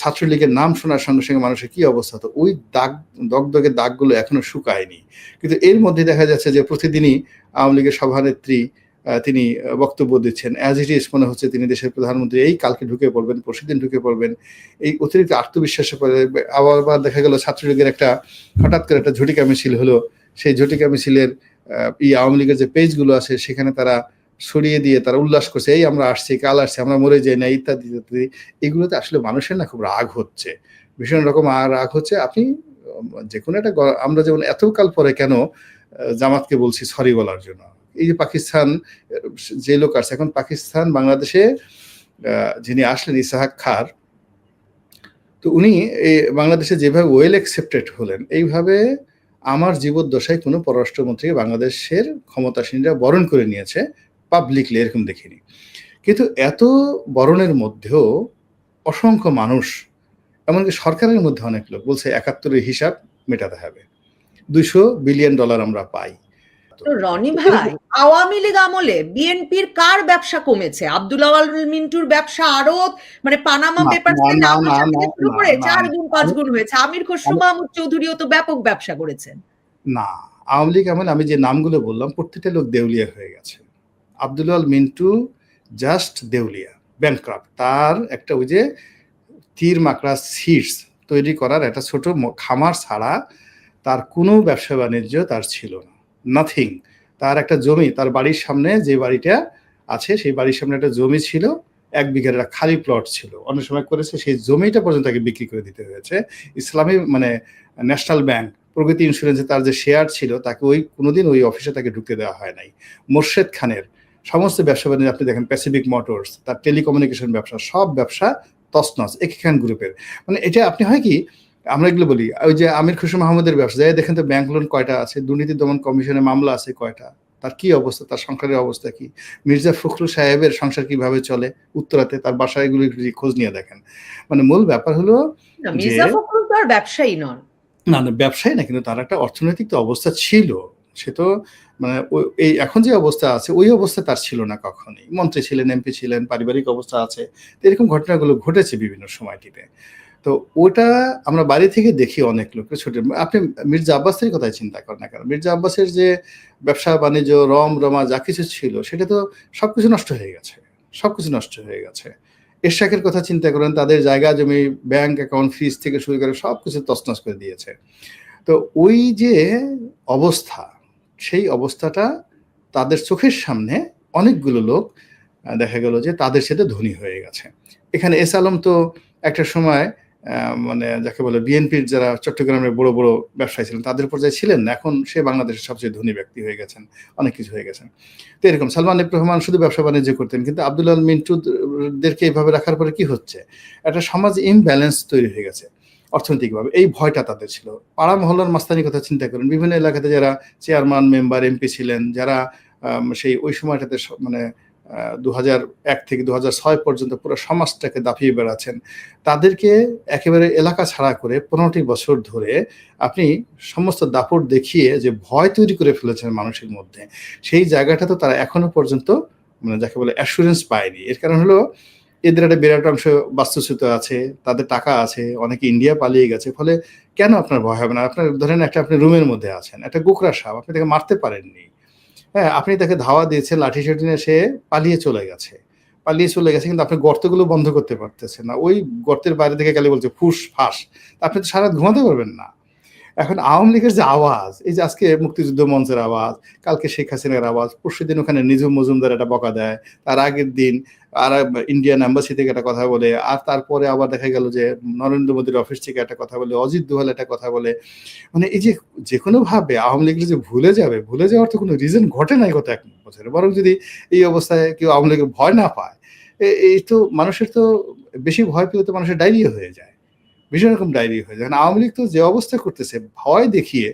ছাত্রলীগের নাম শোনার সঙ্গে, সঙ্গে মানুষের কি অবস্থা হতো। ওই দাগ দগদগে দাগগুলো এখনো শুকায়নি। কিন্তু এর মধ্যে দেখা যাচ্ছে যে প্রতিদিনই আওয়ামী লীগের সভানেত্রী তিনি বক্তব্য দিচ্ছেন। অ্যাজ ইট ইজ মনে হচ্ছে তিনি দেশের প্রধানমন্ত্রী, এই কালকে ঢুকে পড়বেন, পরশুদিন ঢুকে পড়বেন। এই অতিরিক্ত আত্মবিশ্বাসে পড়ে আবার দেখা গেল ছাত্রলীগের একটা হঠাৎ করে একটা ঝটিকা মিছিল হলো। সেই ঝটিকা মিছিলের আওয়ামী লীগের যে পেজগুলো আছে সেখানে তারা ছড়িয়ে দিয়ে তারা উল্লাস করছে, এই আমরা আসছি, কাল আসছি, আমরা মরে যাই না, ইত্যাদি ইত্যাদি। এগুলোতে আসলে মানুষের না খুব রাগ হচ্ছে, ভীষণ রকম রাগ হচ্ছে। আপনি যে কোনো একটা আমরা যেমন এতকাল পরে কেন জামাতকে বলছি সরি বলার জন্য, এই যে পাকিস্তান যে লোক আসছে এখন পাকিস্তান বাংলাদেশে যিনি আসলেন ইসাহাক খার, তো উনি বাংলাদেশে যেভাবে ওয়েল অ্যাকসেপ্টেড হলেন এইভাবে আমার জীবদ্দশায় কোনো পররাষ্ট্রমন্ত্রীকে বাংলাদেশের ক্ষমতাসীনরা বরণ করে নিয়েছে পাবলিকলি এরকম দেখিনি। কিন্তু এত বরণের মধ্যেও অসংখ্য মানুষ, এমনকি সরকারের মধ্যে অনেক লোক বলছে ৭১-এর হিসাব মেটাতে হবে, $২০০ বিলিয়ন আমরা পাই। তো রনি ভাই, আওয়ামী লীগ আমলে বিএনপির কার ব্যবসা কমেছে? আব্দুল আওয়াল মিন্টুর ব্যবসা আরো মানে পানামা পেপারস এর নাম থেকে শুরু করে ৪ গুণ ৫ গুণ হয়েছে। আমির খসরু মাহমুদ চৌধুরীও তো ব্যাপক ব্যবসা করেছেন। না, আওয়ামী লীগ আমলে আমি যে নামগুলো বললাম প্রত্যেকটা লোক দেউলিয়া হয়ে গেছে। আব্দুল আওয়াল মিন্টু জাস্ট দেউলিয়া, ব্যাংক্রাফট। তার একটা ওই যে তীর মাকড়া সিডস তৈরি করার একটা ছোট খামার ছাড়া তার কোনো ব্যবসা বাণিজ্য তার ছিল না, নাথিং। তার একটা জমি, তার বাড়ির সামনে যে বাড়িটা আছে সেই বাড়ির সামনে একটা জমি ছিল, ১ বিঘার একটা খালি প্লট ছিল, অনেক সময় করেছে সেই জমিটা পর্যন্ত তাকে বিক্রি করে দিতে হয়েছে। ইসলামী মানে ন্যাশনাল ব্যাংক, প্রগতি ইন্স্যুরেন্সে তার যে শেয়ার ছিল তাকে কোনোদিন ওই অফিসে তাকে ঢুকতে দেওয়া হয় নাই। মোর্শেদ খানের সমস্ত ব্যবসা বাণিজ্য আপনি দেখেন, প্যাসিফিক মোটরস, তার টেলিকমিউনিকেশন ব্যবসা, সব ব্যবসা তছনছ একে খান গ্রুপের। মানে এটা আপনি হয় কি, আমরা এগুলো বলি ওই যে আমির খসরু মাহমুদের ব্যবসা, যাই দেখেন তো ব্যাংক লোন কয়টা আছে, দুর্নীতি দমন কমিশনের মামলা আছে কয়টা, তার কি অবস্থা, তার সংসারের অবস্থা কি, মির্জা ফখরুল সাহেবের সংসার কিভাবে চলে উত্তরাতে, তার বাসা, এগুলো খোঁজ নিয়ে দেখেন। মানে মূল ব্যাপার হলো মির্জা ফখরুল তো আর ব্যবসায়ী নন। না, ব্যবসায়ী না, কিন্তু তার একটা অর্থনৈতিক তো অবস্থা ছিল। সে তো মানে এই এখন যে অবস্থা আছে ওই অবস্থা তার ছিল না কখনোই। মন্ত্রী ছিলেন, এমপি ছিলেন, পারিবারিক অবস্থা আছে। তো এরকম ঘটনাগুলো ঘটেছে বিভিন্ন সময়টিতে। তো ওটা আমরা বাড়ি থেকে দেখি অনেক লোকের ছোট। আপনি মির্জা আব্বাসের কথাই চিন্তা করেন না কেন, মির্জা আব্বাসের যে ব্যবসা বাণিজ্য রমা যা কিছু ছিল সেটা তো সবকিছু নষ্ট হয়ে গেছে, সবকিছু নষ্ট হয়ে গেছে। এরশাকের কথা চিন্তা করেন, তাদের জায়গা জমি, ব্যাংক অ্যাকাউন্ট, ফিজ থেকে শুরু করে সবকিছু তছনছ করে দিয়েছে। তো ওই যে অবস্থা, সেই অবস্থাটা তাদের চোখের সামনে অনেকগুলো লোক দেখা গেল যে তাদের সাথে ধনী হয়ে গেছে। এখানে এস আলম তো একটা সময় মানে যাকে বলে বিএনপির যারা চট্টগ্রামের বড় বড় ব্যবসায়ী ছিলেন তাদের পর্যায়ে ছিলেন না, এখন সে বাংলাদেশের সবচেয়ে ধনী ব্যক্তি হয়ে গেছেন, অনেক কিছু হয়ে গেছেন। তো এরকম সালমান এফ রহমান শুধু ব্যবসা বাণিজ্য করতেন, কিন্তু আব্দুল আল মিন্টুদেরকে এইভাবে রাখার পরে কি হচ্ছে, একটা সমাজ ইমব্যালেন্স তৈরি হয়ে গেছে অর্থনৈতিকভাবে। এই ভয়টা তাদের ছিল। পাড়া মহল্লার মাস্তানির কথা চিন্তা করেন, বিভিন্ন এলাকাতে যারা চেয়ারম্যান, মেম্বার, এমপি ছিলেন, যারা সেই ওই সময়টাতে মানে ২০০১ থেকে ২০০৬ পর্যন্ত পুরো সমাজটাকে দাপিয়ে বেড়াচ্ছেন, তাদেরকে একেবারে এলাকা ছাড়া করে ১৫টি বছর ধরে আপনি সমস্ত দাপট দেখিয়ে যে ভয় তৈরি করে ফেলেছেন মানুষের মধ্যে, সেই জায়গাটা তো তারা এখনো পর্যন্ত মানে যাকে বলে অ্যাসুরেন্স পায়নি। এর কারণ হলো এদের একটা বিরাট অংশ বাস্তুচ্যুত আছে, তাদের টাকা আছে, অনেকে ইন্ডিয়া পালিয়ে গেছে। ফলে কেন আপনার ভয় হবে না? আপনার ধরেন একটা আপনি রুমের মধ্যে আছেন, একটা গোকরা সাপ, আপনি তাকে মারতে পারেননি, হ্যাঁ, আপনি তাকে ধাওয়া দিয়েছেন, লাঠি সাঠি নিয়ে সে পালিয়ে চলে গেছে, কিন্তু আপনি গর্তগুলো বন্ধ করতে পারতেছেন না। ওই গর্তের বাইরে থেকে গেলে বলছে ফুস ফাঁস, আপনি তো সারা রাত ঘুমাতে পারবেন না। এখন আওয়ামী লীগের যে আওয়াজ, এই যে আজকে মুক্তিযুদ্ধ মঞ্চের আওয়াজ, কালকে শেখ হাসিনার আওয়াজ, পরশুদিন ওখানে নিঝুম মজুমদার একটা বকা দেয়, তার আগের দিন আর ইন্ডিয়ান এম্বাসি থেকে একটা কথা বলে, আর তারপরে আবার দেখা গেল যে নরেন্দ্র মোদীর অফিস থেকে একটা কথা বলে, অজিত দোভাল একটা কথা বলে। মানে এই যে যেকোনোভাবে আওয়ামী লীগের যে ভুলে যাওয়ার তো কোনো রিজন ঘটে নাই গত ১ বছরে। বরং যদি এই অবস্থায় কেউ আওয়ামী লীগের ভয় না পায়, এই তো মানুষের তো বেশি ভয় পেলে তো মানুষের ডায়রিয়া হয়ে যায়। ভীষণ রকম ডায়রিয়া হয়ে যায়। এখন আওয়ামী লীগ তো যে অবস্থা করতেছে ভয় দেখিয়ে,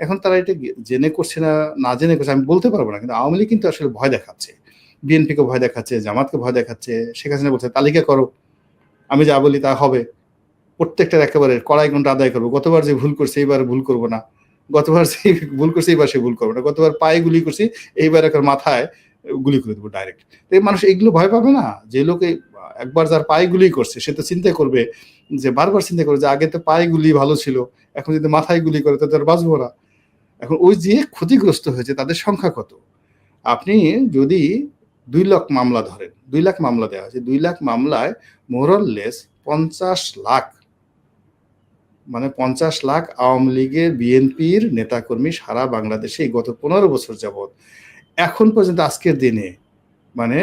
এখন তারা এটা জেনে করছে না জেনে করছে আমি বলতে পারবো না। কিন্তু আওয়ামী লীগ কিন্তু আসলে ভয় দেখাচ্ছে। বিএনপিকে ভয় দেখাচ্ছে, জামাতকে ভয় দেখাচ্ছে। শেখ হাসিনা বলছে তালিকা করো, আমি যা বলি তা হবে। প্রত্যেকটার একেবারে কড়াই ঘন্টা আদায় করবো। গতবার যে ভুল করছে এইবার ভুল করবো না, গতবার যে ভুল করছে এইবার সে ভুল করবো না, গতবার পায়ে গুলি করছি এইবার একবার মাথায় গুলি করে দেবো ডাইরেক্ট। তো এই মানুষ এগুলো ভয় পাবে না? যে লোকে একবার যার পায়ে গুলি করছে সে তো চিন্তা করবে, যে বারবার চিন্তা করবে যে আগে তো পায়ে গুলি ভালো ছিল, এখন যদি মাথায় গুলি করে তো তার বাঁচবো না। এখন ওই যে ক্ষতিগ্রস্ত হয়েছে তাদের সংখ্যা কত? আপনি যদি ২ লাখ মামলা ধরেন, ২ লাখ মামলা দেওয়া হয়েছে, ২ লাখ মামলায় মোরললেস ৫০ লাখ, মানে ৫০ লাখ আওয়ামী লীগের বিএনপির নেতাকর্মী সারা বাংলাদেশে এই গত ১৫ বছর যাবৎ এখন পর্যন্ত আজকের দিনে মানে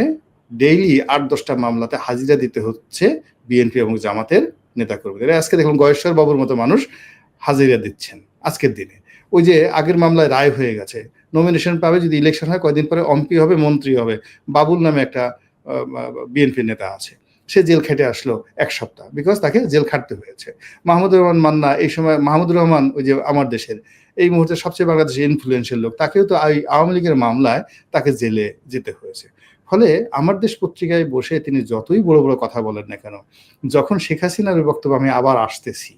ডেইলি ৮-১০টা মামলাতে হাজিরা দিতে হচ্ছে বিএনপি এবং জামাতের নেতাকর্মীদের। আজকে দেখুন গয়েশ্বর বাবুর মতো মানুষ হাজিরা দিচ্ছেন আজকের দিনে। ওই যে আগের মামলায় রায় হয়ে গেছে, নমিনেশন পাবে, যদি ইলেকশন হয় কয়দিন পরে এমপি হবে, মন্ত্রী হবে। বাবুল নামে একটা বিএনপির নেতা আছে, সে জেল খেটে আসলো ১ সপ্তাহ, বিকজ তাকে জেল খাটতে হয়েছে। মাহমুদুর রহমান মান্না, এই সময় মাহমুদুর রহমান ওই যে আমার দেশের এই মুহূর্তে সবচেয়ে বাংলাদেশের ইনফ্লুয়েন্সিয়াল লোক, তাকেও তো আওয়ামী লীগের মামলায় তাকে জেলে যেতে হয়েছে। ফলে আমার দেশ পত্রিকায় বসে তিনি যতই বড় বড় কথা বলেন না কেন, যখন শেখ হাসিনার বক্তব্য আমি আবার আসতেছি,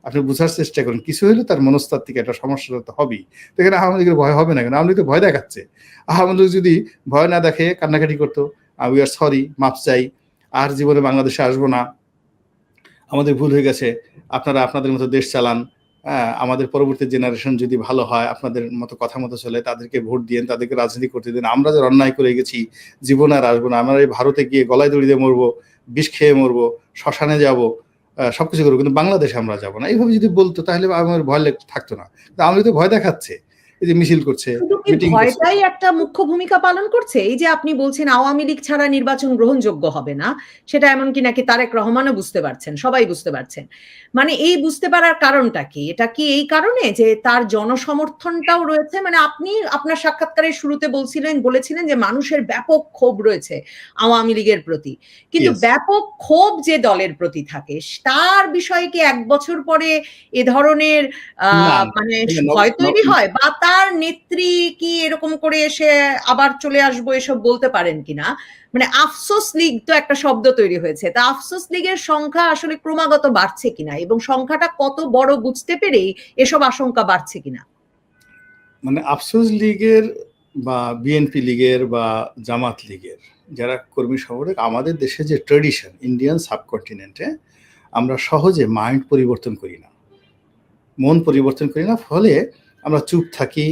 আপনি বোঝার চেষ্টা করেন কিছু হলে তার মনস্তাত্ত্বিক একটা সমস্যা তো হবেই। তো এখানে আওয়ামী লীগের ভয় হবে না কেন? আওয়ামী লীগ তো ভয় দেখাচ্ছে। আওয়ামী লীগ যদি ভয় না দেখে কান্নাকাটি করতো, উই আর সরি, মাপ চাই, আর জীবনে বাংলাদেশে আসবো না, আমাদের ভুল হয়ে গেছে, আপনারা আপনাদের মতো দেশ চালান, আমাদের পরবর্তী জেনারেশন যদি ভালো হয়, আপনাদের মতো কথা মতো চলে, তাদেরকে ভোট দিয়েন, তাদেরকে রাজনীতি করতে দিন, আমরা যারা অন্যায় করে গেছি জীবনে আর আসবো না, আমরা এই ভারতে গিয়ে গলায় দড়ি দিয়ে মরবো, বিষ খেয়ে মরবো, শ্মশানে যাবো, সবকিছু করবো, কিন্তু বাংলাদেশে আমরা যাবো না। এইভাবে যদি বলতো তাহলে আমার ভয় থাকতো না। আমি তো ভয় দেখাচ্ছে, এই যে মিছিল করছে, শুধু কি মিটিং করছে। ভয়টাই একটা মুখ্য ভূমিকা পালন করছে? এই যে আপনি বলছেন আওয়ামী লীগ ছাড়া নির্বাচন গ্রহণযোগ্য হবে না, সেটা এমনকি নাকি তারেক রহমানও বুঝতে পারছেন, সবাই বুঝতে পারছেন। মানে এই বুঝতে পারার কারণটা কি? এটা কি এই কারণে যে তার জনসমর্থনটাও রয়েছে? মানে আপনি আপনার সাক্ষাৎকারের শুরুতে বলেছিলেন যে মানুষের ব্যাপক ক্ষোভ রয়েছে আওয়ামী লীগের প্রতি। কিন্তু Yes. ব্যাপক ক্ষোভ যে দলের প্রতি থাকে, তার বিষয়ে কি ১ বছর পরে এ ধরনের না, মানে না, ভয় তৈরি হয়? বা তার নেত্রী কি এরকম করে এসে আবার চলে আসবো এসব বলতে পারেন কিনা? মানে আফসোস লীগ তো একটা শব্দ তৈরি হয়েছে। তা আফসোস লীগের সংখ্যা আসলে ক্রমাগত বাড়ছে কিনা এবং সংখ্যাটা কত বড় বুঝতে পেরেই এসব আশঙ্কা বাড়ছে কিনা? মানে আফসোস লীগের বা বিএনপি লীগের বা জামাত লীগের যারা কর্মী সমর্থক, আমাদের দেশে যে ট্রেডিশন ইন্ডিয়ান সাবকন্টিনেন্টে আমরা সহজে মাইন্ড পরিবর্তন করি না, মন পরিবর্তন করি না। ফলে আমরা চুপ থাকি,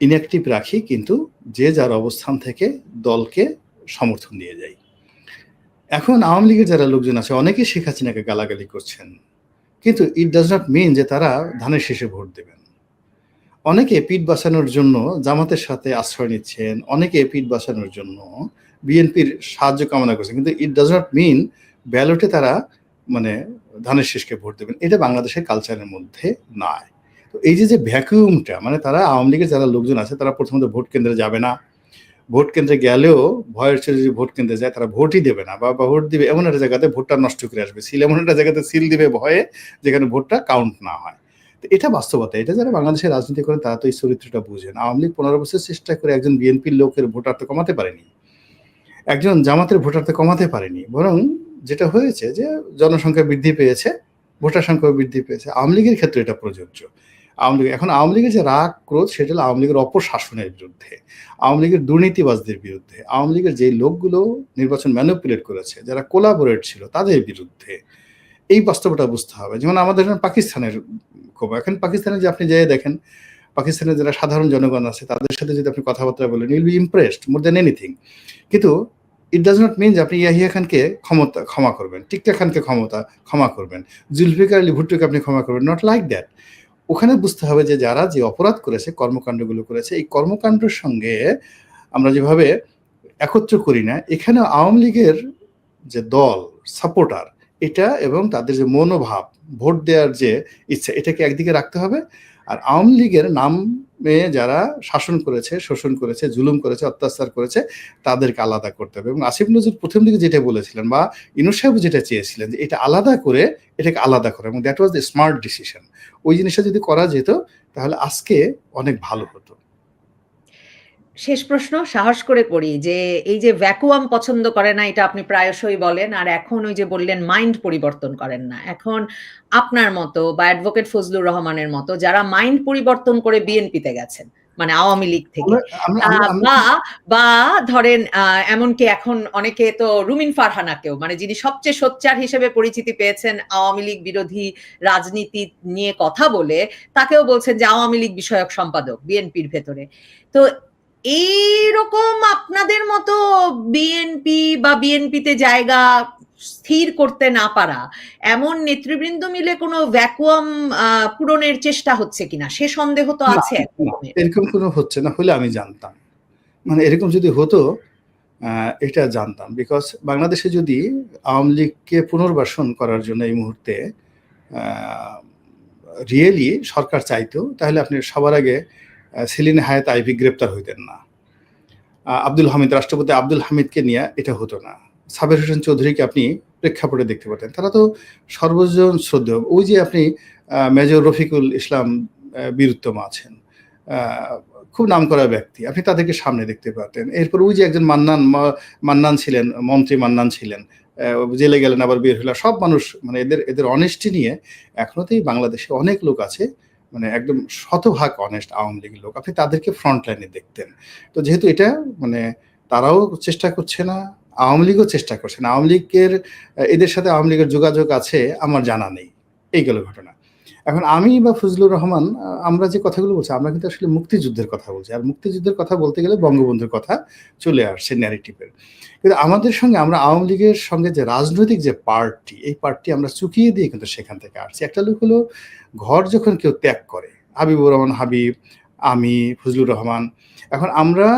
ইনঅ্যাক্টিভ রাখি, কিন্তু যে যার অবস্থান থেকে দলকে সমর্থন দিয়ে যাই। এখন আওয়ামী লীগের যারা লোকজন আছে অনেকেই শেখ হাসিনাকে গালাগালি করছেন, কিন্তু ইট ডাজ নট মিন যে তারা ধানের শীষে ভোট দেবেন। অনেকে পিঠ বাঁচানোর জন্য জামাতের সাথে আশ্রয় নিচ্ছেন, অনেকে পিঠ বাঁচানোর জন্য বিএনপির সাহায্য কামনা করছেন, কিন্তু ইট ডাজ নট মিন ব্যালটে তারা মানে ধানের শীষকে ভোট দেবেন। এটা বাংলাদেশের কালচারের মধ্যে নাই। তো এই যে ভ্যাকুয়ামটা, মানে তারা আওয়ামী লীগের যারা লোকজন আছে তারা প্রথমত ভোট কেন্দ্রে যাবে না, ভোট কেন্দ্রে গেলেও ভয়ের চেয়ে যদি ভোট কেন্দ্রে যায় তারা ভোটই দেবে না, বা ভোট দিবে এমন একটা জায়গাতে ভোটটা নষ্ট করে আসবে, সিল এমন একটা জায়গাতে সিল দিবে ভয়ে যেখানে ভোটটা কাউন্ট না হয়। এটা বাস্তবতা। এটা যারা বাংলাদেশের রাজনীতি করেন তারা তো এই চরিত্রটা বুঝেন। আওয়ামী লীগ ১৫ বছর চেষ্টা করে একজন বিএনপির লোকের ভোটার তো কমাতে পারেনি, একজন জামাতের ভোটার তো কমাতে পারেনি, বরং যেটা হয়েছে যে জনসংখ্যা বৃদ্ধি পেয়েছে, ভোটার সংখ্যা বৃদ্ধি পেয়েছে। আওয়ামী লীগের ক্ষেত্রে এটা প্রযোজ্য। আওয়ামী লীগের যে রাগ ক্রোধ সেটা হলো আওয়ামী লীগের অপশাসনের বিরুদ্ধে, আওয়ামী লীগের দুর্নীতিবাজদের বিরুদ্ধে, আওয়ামী লীগের যে লোকগুলো নির্বাচন ম্যানিপুলেট করেছে, যারা কোলাবোরেট ছিল তাদের বিরুদ্ধে। এই বাস্তবতা বুঝতে হবে। যেমন আমাদের পাকিস্তানের ক্ষোভ, এখন পাকিস্তানে যে আপনি যেয়ে দেখেন, পাকিস্তানের যারা সাধারণ জনগণ আছে তাদের সাথে যদি আপনি কথাবার্তা বলেন, you'll be impressed more than anything. কিন্তু ইট ডাজ নট মিন যে আপনি ইয়াহিয়া খানকে ক্ষমা করবেন, টিকটা খানকে ক্ষমা করবেন, জুলফিকার আলী ভুট্টোকে আপনি ক্ষমা করবেন, নট লাইক দ্যাট। ওখানে বুঝতে হবে যে যারা যে অপরাধ করেছে, কর্মকাণ্ডগুলো করেছে, এই কর্মকাণ্ডের সঙ্গে আমরা যেভাবে একত্র করি না, এখানে আওয়ামী লীগের যে দল সাপোর্টার এটা এবং তাদের যে মনোভাব, ভোট দেওয়ার যে ইচ্ছা, এটাকে একদিকে রাখতে হবে। আর আওয়ামী লীগের নামে যারা শাসন করেছে, শোষণ করেছে, জুলুম করেছে, অত্যাচার করেছে, তাদেরকে আলাদা করতে হবে। এবং আসিফ নজরুল প্রথম দিকে যেটা বলেছিলেন বা ইউনূস সাহেব যেটা চেয়েছিলেন যে এটা আলাদা করে, এটাকে আলাদা করা, এবং that was the smart decision. ওই জিনিসটা যদি করা যেত তাহলে আজকে অনেক ভালো হতো। শেষ প্রশ্ন সাহস করে করি যে এই যে ভ্যাকুয়াম পছন্দ করে না এটা আপনি প্রায়শই বলেন, আর এখন ওই যে বললেন মাইন্ড পরিবর্তন করেন না। এখন আপনার মতো বা অ্যাডভোকেট ফজলুর রহমানের মতো যারা মাইন্ড পরিবর্তন করে বিএনপিতে গেছেন, মানে আওয়ামী লীগ থেকে, বা বা ধরেন এমনকি এখন অনেকে তো রুমিন ফারহানাকেও, মানে যিনি সবচেয়ে সোচ্চার হিসেবে পরিচিতি পেয়েছেন আওয়ামী লীগ বিরোধী রাজনীতি নিয়ে কথা বলে, তাকেও বলছেন যে আওয়ামী লীগ বিষয়ক সম্পাদক বিএনপির ভেতরে। তো এইরকম আপনাদের মতো বিএনপি বা বিএনপিতে জায়গা স্থির করতে না পারা এমন নেতৃবৃন্দ মিলে কোনো ভ্যাকুয়াম পূরণের চেষ্টা হচ্ছে কিনা সে সন্দেহ তো আছে। এরকম কোনো হচ্ছে না, হলে আমি জানতাম। মানে এরকম যদি হতো এটা জানতাম। বিকজ বাংলাদেশে যদি আওয়ামী লীগকে পুনর্বাসন করার জন্য এই মুহূর্তে রিয়েলি সরকার চাইতো, তাহলে আপনি সবার আগে সেলিনা হায়াৎ আইভি গ্রেপ্তার হইতেন না, আব্দুল হামিদ, রাষ্ট্রপতি আব্দুল হামিদকে নিয়ে এটা হতো না, সাবের হোসেন চৌধুরীকে আপনি প্রেক্ষাপটে দেখতে পাতেন, তারা তো সর্বজন শ্রদ্ধেয়। ওই যে আপনি মেজর রফিকুল ইসলাম বীরুত্তম আছেন, খুব নামকরা ব্যক্তি, আপনি তাদেরকে সামনে দেখতে পাতেন। এরপর ওই যে একজন মান্নান ছিলেন, মন্ত্রী মান্নান ছিলেন, জেলে গেলেন আবার বের হলেন। সব মানুষ মানে এদের অনেস্টি নিয়ে এখনো তো এই বাংলাদেশে অনেক লোক আছে মানে একদম শতভাগ অনেস্ট আওয়ামী লীগের লোক, আপনি তাদেরকে ফ্রন্ট লাইনে দেখতেন। তো যেহেতু এটা মানে তারাও চেষ্টা করছে না, আওয়ামী লীগও চেষ্টা করছে না, আওয়ামী লীগের এদের সাথে আওয়ামী লীগের যোগাযোগ আছে আমার জানা নেই, এই গেল ঘটনা। এখন আমি বা ফজলুর রহমান আমরা যে কথাগুলো বলছি, আমরা কিন্তু আসলে মুক্তিযুদ্ধের কথা বলছি, আর মুক্তিযুদ্ধের কথা বলতে গেলে বঙ্গবন্ধুর কথা চলে আসছে ন্যারেটিভের। কিন্তু আমাদের সঙ্গে আমরা আওয়ামী লীগের সঙ্গে যে রাজনৈতিক যে পার্টি, এই পার্টি আমরা চুকিয়ে দিয়ে কিন্তু সেখান থেকে আসছি। একটা লোক হলো ঘর যখন কেউ ত্যাগ করে, হাবিবুর রহমান হাবিব, আমি, ফজলুর রহমান, এখন আমরা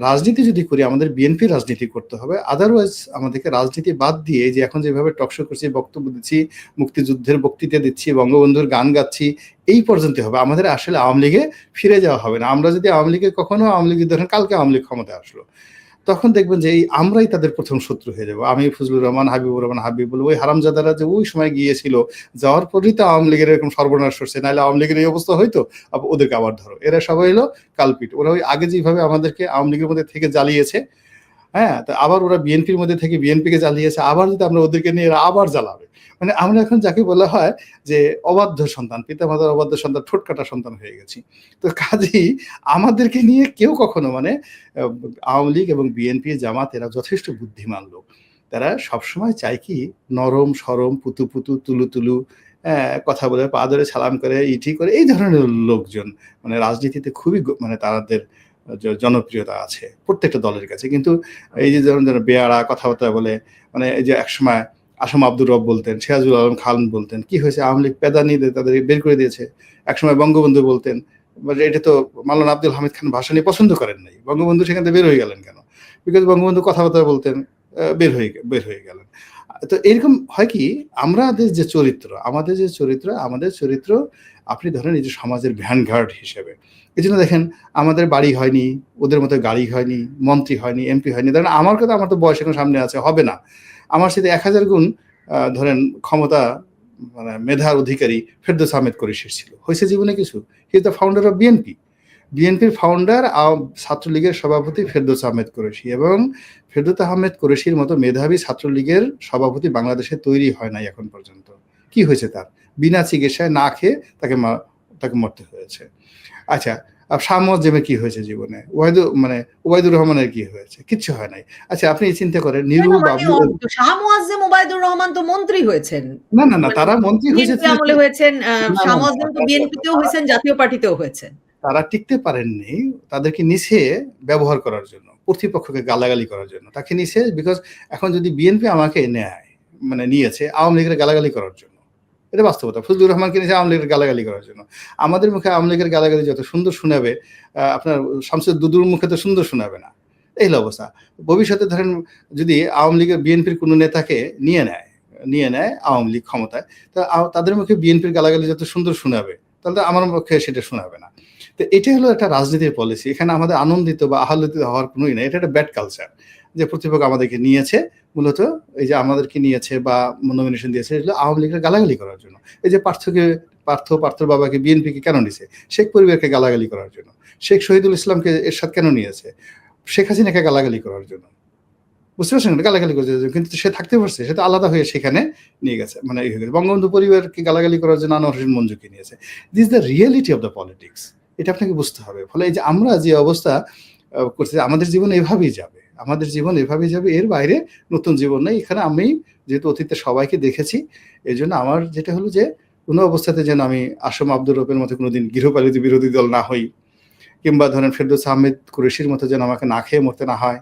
রাজনীতি যদি করি আমাদের বিএনপি রাজনীতি করতে হবে, আদারওয়াইজ আমাদেরকে রাজনীতি বাদ দিয়ে যে এখন যেভাবে টকশো করছি, বক্তব্য দিচ্ছি, মুক্তিযুদ্ধের বক্তৃতা দিচ্ছি, বঙ্গবন্ধুর গান গাচ্ছি, এই পর্যন্ত হবে। আমাদের আসলে আওয়ামী লীগে ফিরে যাওয়া হবে না। আমরা যদি আওয়ামী লীগে কখনো আওয়ামী লীগের ধরেন কালকে আওয়ামী লীগ ক্ষমতায় আসলো, তখন দেখবেন যে এই আমরাই তাদের প্রথম শত্রু হয়ে যাবো। আমি, ফজলুর রহমান, হাবিবুর রহমান হাবিব বলে ওই হারামজাদারা যে ওই সময় গিয়েছিল, যাওয়ার পরই তো আওয়ামী লীগের এরকম সর্বনাশ করছে, নাহলে আওয়ামী লীগের এই অবস্থা হয়তো। ওদেরকে আবার ধরো, এরা সবাই হলো কালপিট। ওরা ওই আগে যেভাবে আমাদেরকে আওয়ামী লীগের মধ্যে থেকে জ্বালিয়েছে, হ্যাঁ, তা আবার ওরা বিএনপির মধ্যে থেকে বিএনপিকে জ্বালিয়েছে, আবার যদি আমরা ওদেরকে নিয়ে এরা আবার জ্বালাবে। মানে আমরা এখন যাকে বলা হয় যে অবাধ্য সন্তান, পিতা মাতার অবাধ্য সন্তান, ঠোঁট কাটা সন্তান হয়ে গেছি। তো কাজেই আমাদেরকে নিয়ে কেউ কখনো মানে আওয়ামী লীগ এবং বিএনপি, জামাত এরা যথেষ্ট বুদ্ধিমান লোক। তারা সবসময় চায় কি নরম সরম, পুতু পুতু, তুলু তুলু, কথা বলে, পা ধরে সালাম করে, ইটি করে, এই ধরনের লোকজন মানে রাজনীতিতে খুবই মানে তাদের জনপ্রিয়তা আছে প্রত্যেকটা দলের কাছে। কিন্তু এই যে ধরনের বেয়ারা কথাবার্তা বলে, মানে এই যে একসময় আসম আব্দুর রব বলতেন, সিরাজুল আলম খান বলতেন, কি হয়েছে আওয়ামী লীগ পেদানি তাদের বের করে দিয়েছে। একসময় বঙ্গবন্ধু বলতেন, এটা তো মাওলানা আব্দুল হামিদ খান ভাষণে পছন্দ করেন নাই, বঙ্গবন্ধু সেখান থেকে বের হয়ে গেলেন কেন? বিকজ বঙ্গবন্ধু কথাবার্তা বলতেন, বের হয়ে গেলেন। তো এরকম হয় কি, আমাদের যে চরিত্র আপনি ধরেন এই যে সমাজের ভ্যানগার্ড হিসেবে, এই জন্য দেখেন আমাদের বাড়ি হয়নি, ওদের মতো গাড়ি হয়নি, মন্ত্রী হয়নি, এমপি হয়নি। ধরেন আমার কথা, আমার তো বয়স এখন সামনে আছে, হবে না, আমার সাথে 1000 গুণ ধরেন ক্ষমতা মানে মেধার অধিকারী ফেরদৌস আহমেদ কুরেশির ছিল। হয়েছে জীবনে কিছু? He is the founder of বিএনপির ফাউন্ডার ছাত্রলীগের সভাপতি ফেরদৌস আহমেদ কুরেশি, এবং ফেরদৌস আহমেদ কুরেশির মতো মেধাবী ছাত্রলীগের সভাপতি বাংলাদেশে তৈরি হয় নাই এখন পর্যন্ত। কি হয়েছে তার? বিনা চিকিৎসায় না খেয়ে তাকে মরতে হয়েছে। আচ্ছা, শাহ মুয়াজ্জেমের কি হয়েছে জীবনে? ওবায়দুর রহমানের কি হয়েছে? কিচ্ছু হয় নাই। আচ্ছা, আপনি চিন্তা করেন নিরু বাবলু, শাহ মুয়াজ্জেম, ওবায়দুর রহমান তো মন্ত্রী হয়েছেন। না, তারা মন্ত্রী হয়েছে, বিএনপি আমলে হয়েছেন, শাহ মুয়াজ্জেম তো বিএনপিতেও হয়েছেন, জাতীয় পার্টিতেও হয়েছেন। তারা টিকতে পারেননি, তাদেরকে নিছে ব্যবহার করার জন্য, কর্তৃপক্ষকে গালাগালি করার জন্য তাকে নিছে। বিকজ এখন যদি বিএনপি আমাকে নেয়, মানে নিয়েছে আওয়ামী লীগের গালাগালি করার জন্য, এটা বাস্তবতা। ফজলুর রহমানকে নিয়েছে আওয়ামী লীগের গালাগালি করার জন্য। আমাদের মুখে আওয়ামী লীগের গালাগালি যত সুন্দর শোনাবে, আপনার শামসুর দুদুর মুখে তো সুন্দর শোনাবে না। এই হলো অবস্থা। ভবিষ্যতে ধরেন যদি আওয়ামী লীগের বিএনপির কোনো নেতাকে নিয়ে নেয় আওয়ামী লীগ ক্ষমতায়, তা তাদের মুখে বিএনপির গালাগালি যত সুন্দর শোনাবে, তাহলে আমার মুখে সেটা শোনাবে না। তো এটাই হলো একটা রাজনীতির পলিসি। এখানে আমাদের আনন্দিত বা আহ্লাদিত হওয়ার কোনোই নাই। এটা একটা ব্যাড কালচার। যে প্রতিপক্ষ আমাদেরকে নিয়েছে, মূলত এই যে আমাদেরকে নিয়েছে বা নমিনেশন দিয়েছে, এগুলো আওয়ামী লীগের গালাগালি করার জন্য। এই যে পার্থর বাবাকে বিএনপিকে কেন নিছে? শেখ পরিবারকে গালাগালি করার জন্য। শেখ শহীদুল ইসলামকে এরশাদ কেন নিয়েছে? শেখ হাসিনাকে গালাগালি করার জন্য। বুঝতে পারছেন? গালাগালি করছে, কিন্তু সে থাকতে পারছে, সে তো আলাদা হয়ে সেখানে নিয়ে গেছে, মানে বঙ্গবন্ধু পরিবারকে গালাগালি করার জন্য আনোয়ার হোসেন মঞ্জুকে নিয়েছে। This the reality of the politics. এটা আপনাকে বুঝতে হবে। ফলে এই যে আমরা যে অবস্থা করছি, আমাদের জীবন এভাবেই যাবে, এর বাইরে নতুন জীবন নেই। এখানে আমি যেহেতু অতীতে সবাইকে দেখেছি, এই জন্য আমার যেটা হলো যে কোনো অবস্থাতে যেন আমি আসম আব্দুর রবের মতো কোনোদিন গৃহপালিত বিরোধী দল না হই, কিংবা ধরেন ফেরদৌস আহমেদ কুরেশির মতো যেন আমাকে না খেয়ে মরতে না হয়,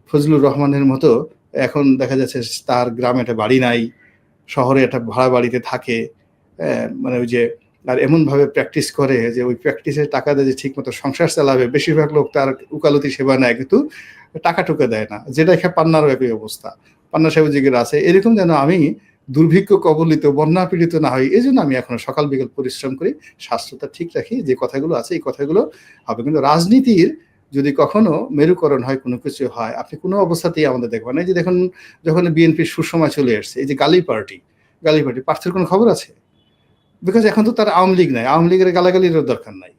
ফজলুর রহমানের মতো এখন দেখা যাচ্ছে তার গ্রামে একটা বাড়ি নাই, শহরে একটা ভাড়া বাড়িতে থাকে, মানে ওই যে আর এমনভাবে প্র্যাকটিস করে যে ওই প্র্যাকটিসের টাকা দিয়ে যে ঠিক মতো সংসার চালাবে, বেশিরভাগ লোক তার উকালতি সেবা নেয় কিন্তু টাকা টুকে দেয় না, যেটা এখানে পান্নারও একই অবস্থা। পান্না সাহেব জিগের আছে এরকম, যেন আমি দুর্ভিক্ষ কবলিত বন্যা পীড়িত না হয়, এই জন্য আমি এখন সকাল বিকেল পরিশ্রম করি, স্বাস্থ্যটা ঠিক রাখি। যে কথাগুলো আছে এই কথাগুলো হবে। কিন্তু রাজনীতির যদি কখনো মেরুকরণ হয়, কোনো কিছু হয়, আপনি কোনো অবস্থাতেই আমাদের দেখবেন না। এই যে দেখুন, যখন বিএনপির সুসময় চলে আসছে, এই যে গালি পার্টি পার্থের কোনো খবর আছে? বিকজ এখন তো তার আওয়ামী লীগ নাই, আওয়ামী লীগের গালাগালির দরকার নাই।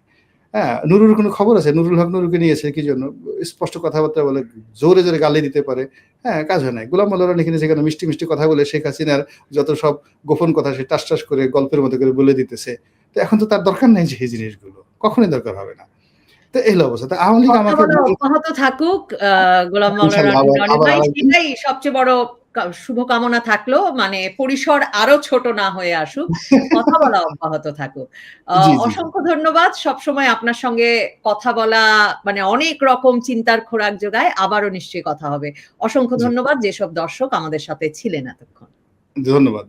হ্যাঁ, নুরুর কোনো খবর আছে? নুরুল হক নুরুকে নিয়েছে কি জন্য? স্পষ্ট কথাবার্তা বলে, জোরে জোরে গালি দিতে পারে, হ্যাঁ, কাজ হয় নাই। গোলাম মোল্লা রানীকে নিয়ে সেখানে মিষ্টি মিষ্টি কথা বলে শেখ হাসিনার যত সব গোপন কথা সে টাস করে গল্পের মতো করে বলে দিতেছে। তো এখন তো তার দরকার নাই যে এই জিনিসগুলো, কখনোই দরকার হবে না। তো এই হলো অবস্থা। আওয়ামী লীগ কথা আমাকে বলা অব্যাহত থাকুক গোলাম মাওলানা ইনশাল্লাহ রনি আবার ভাই, সেটাই সবচেয়ে বড় শুভকামনা থাকলো। মানে পরিসর আরো ছোট না হয়ে আসুক, কথা বলা অব্যাহত থাকুক। জি জি জি অসংখ্য ধন্যবাদ। সবসময় আপনার সঙ্গে কথা বলা মানে অনেক রকম চিন্তার খোরাক যোগায়। আবারও নিশ্চয়ই কথা হবে। অসংখ্য জি ধন্যবাদ যেসব দর্শক আমাদের সাথে ছিলেন এতক্ষণ। ধন্যবাদ।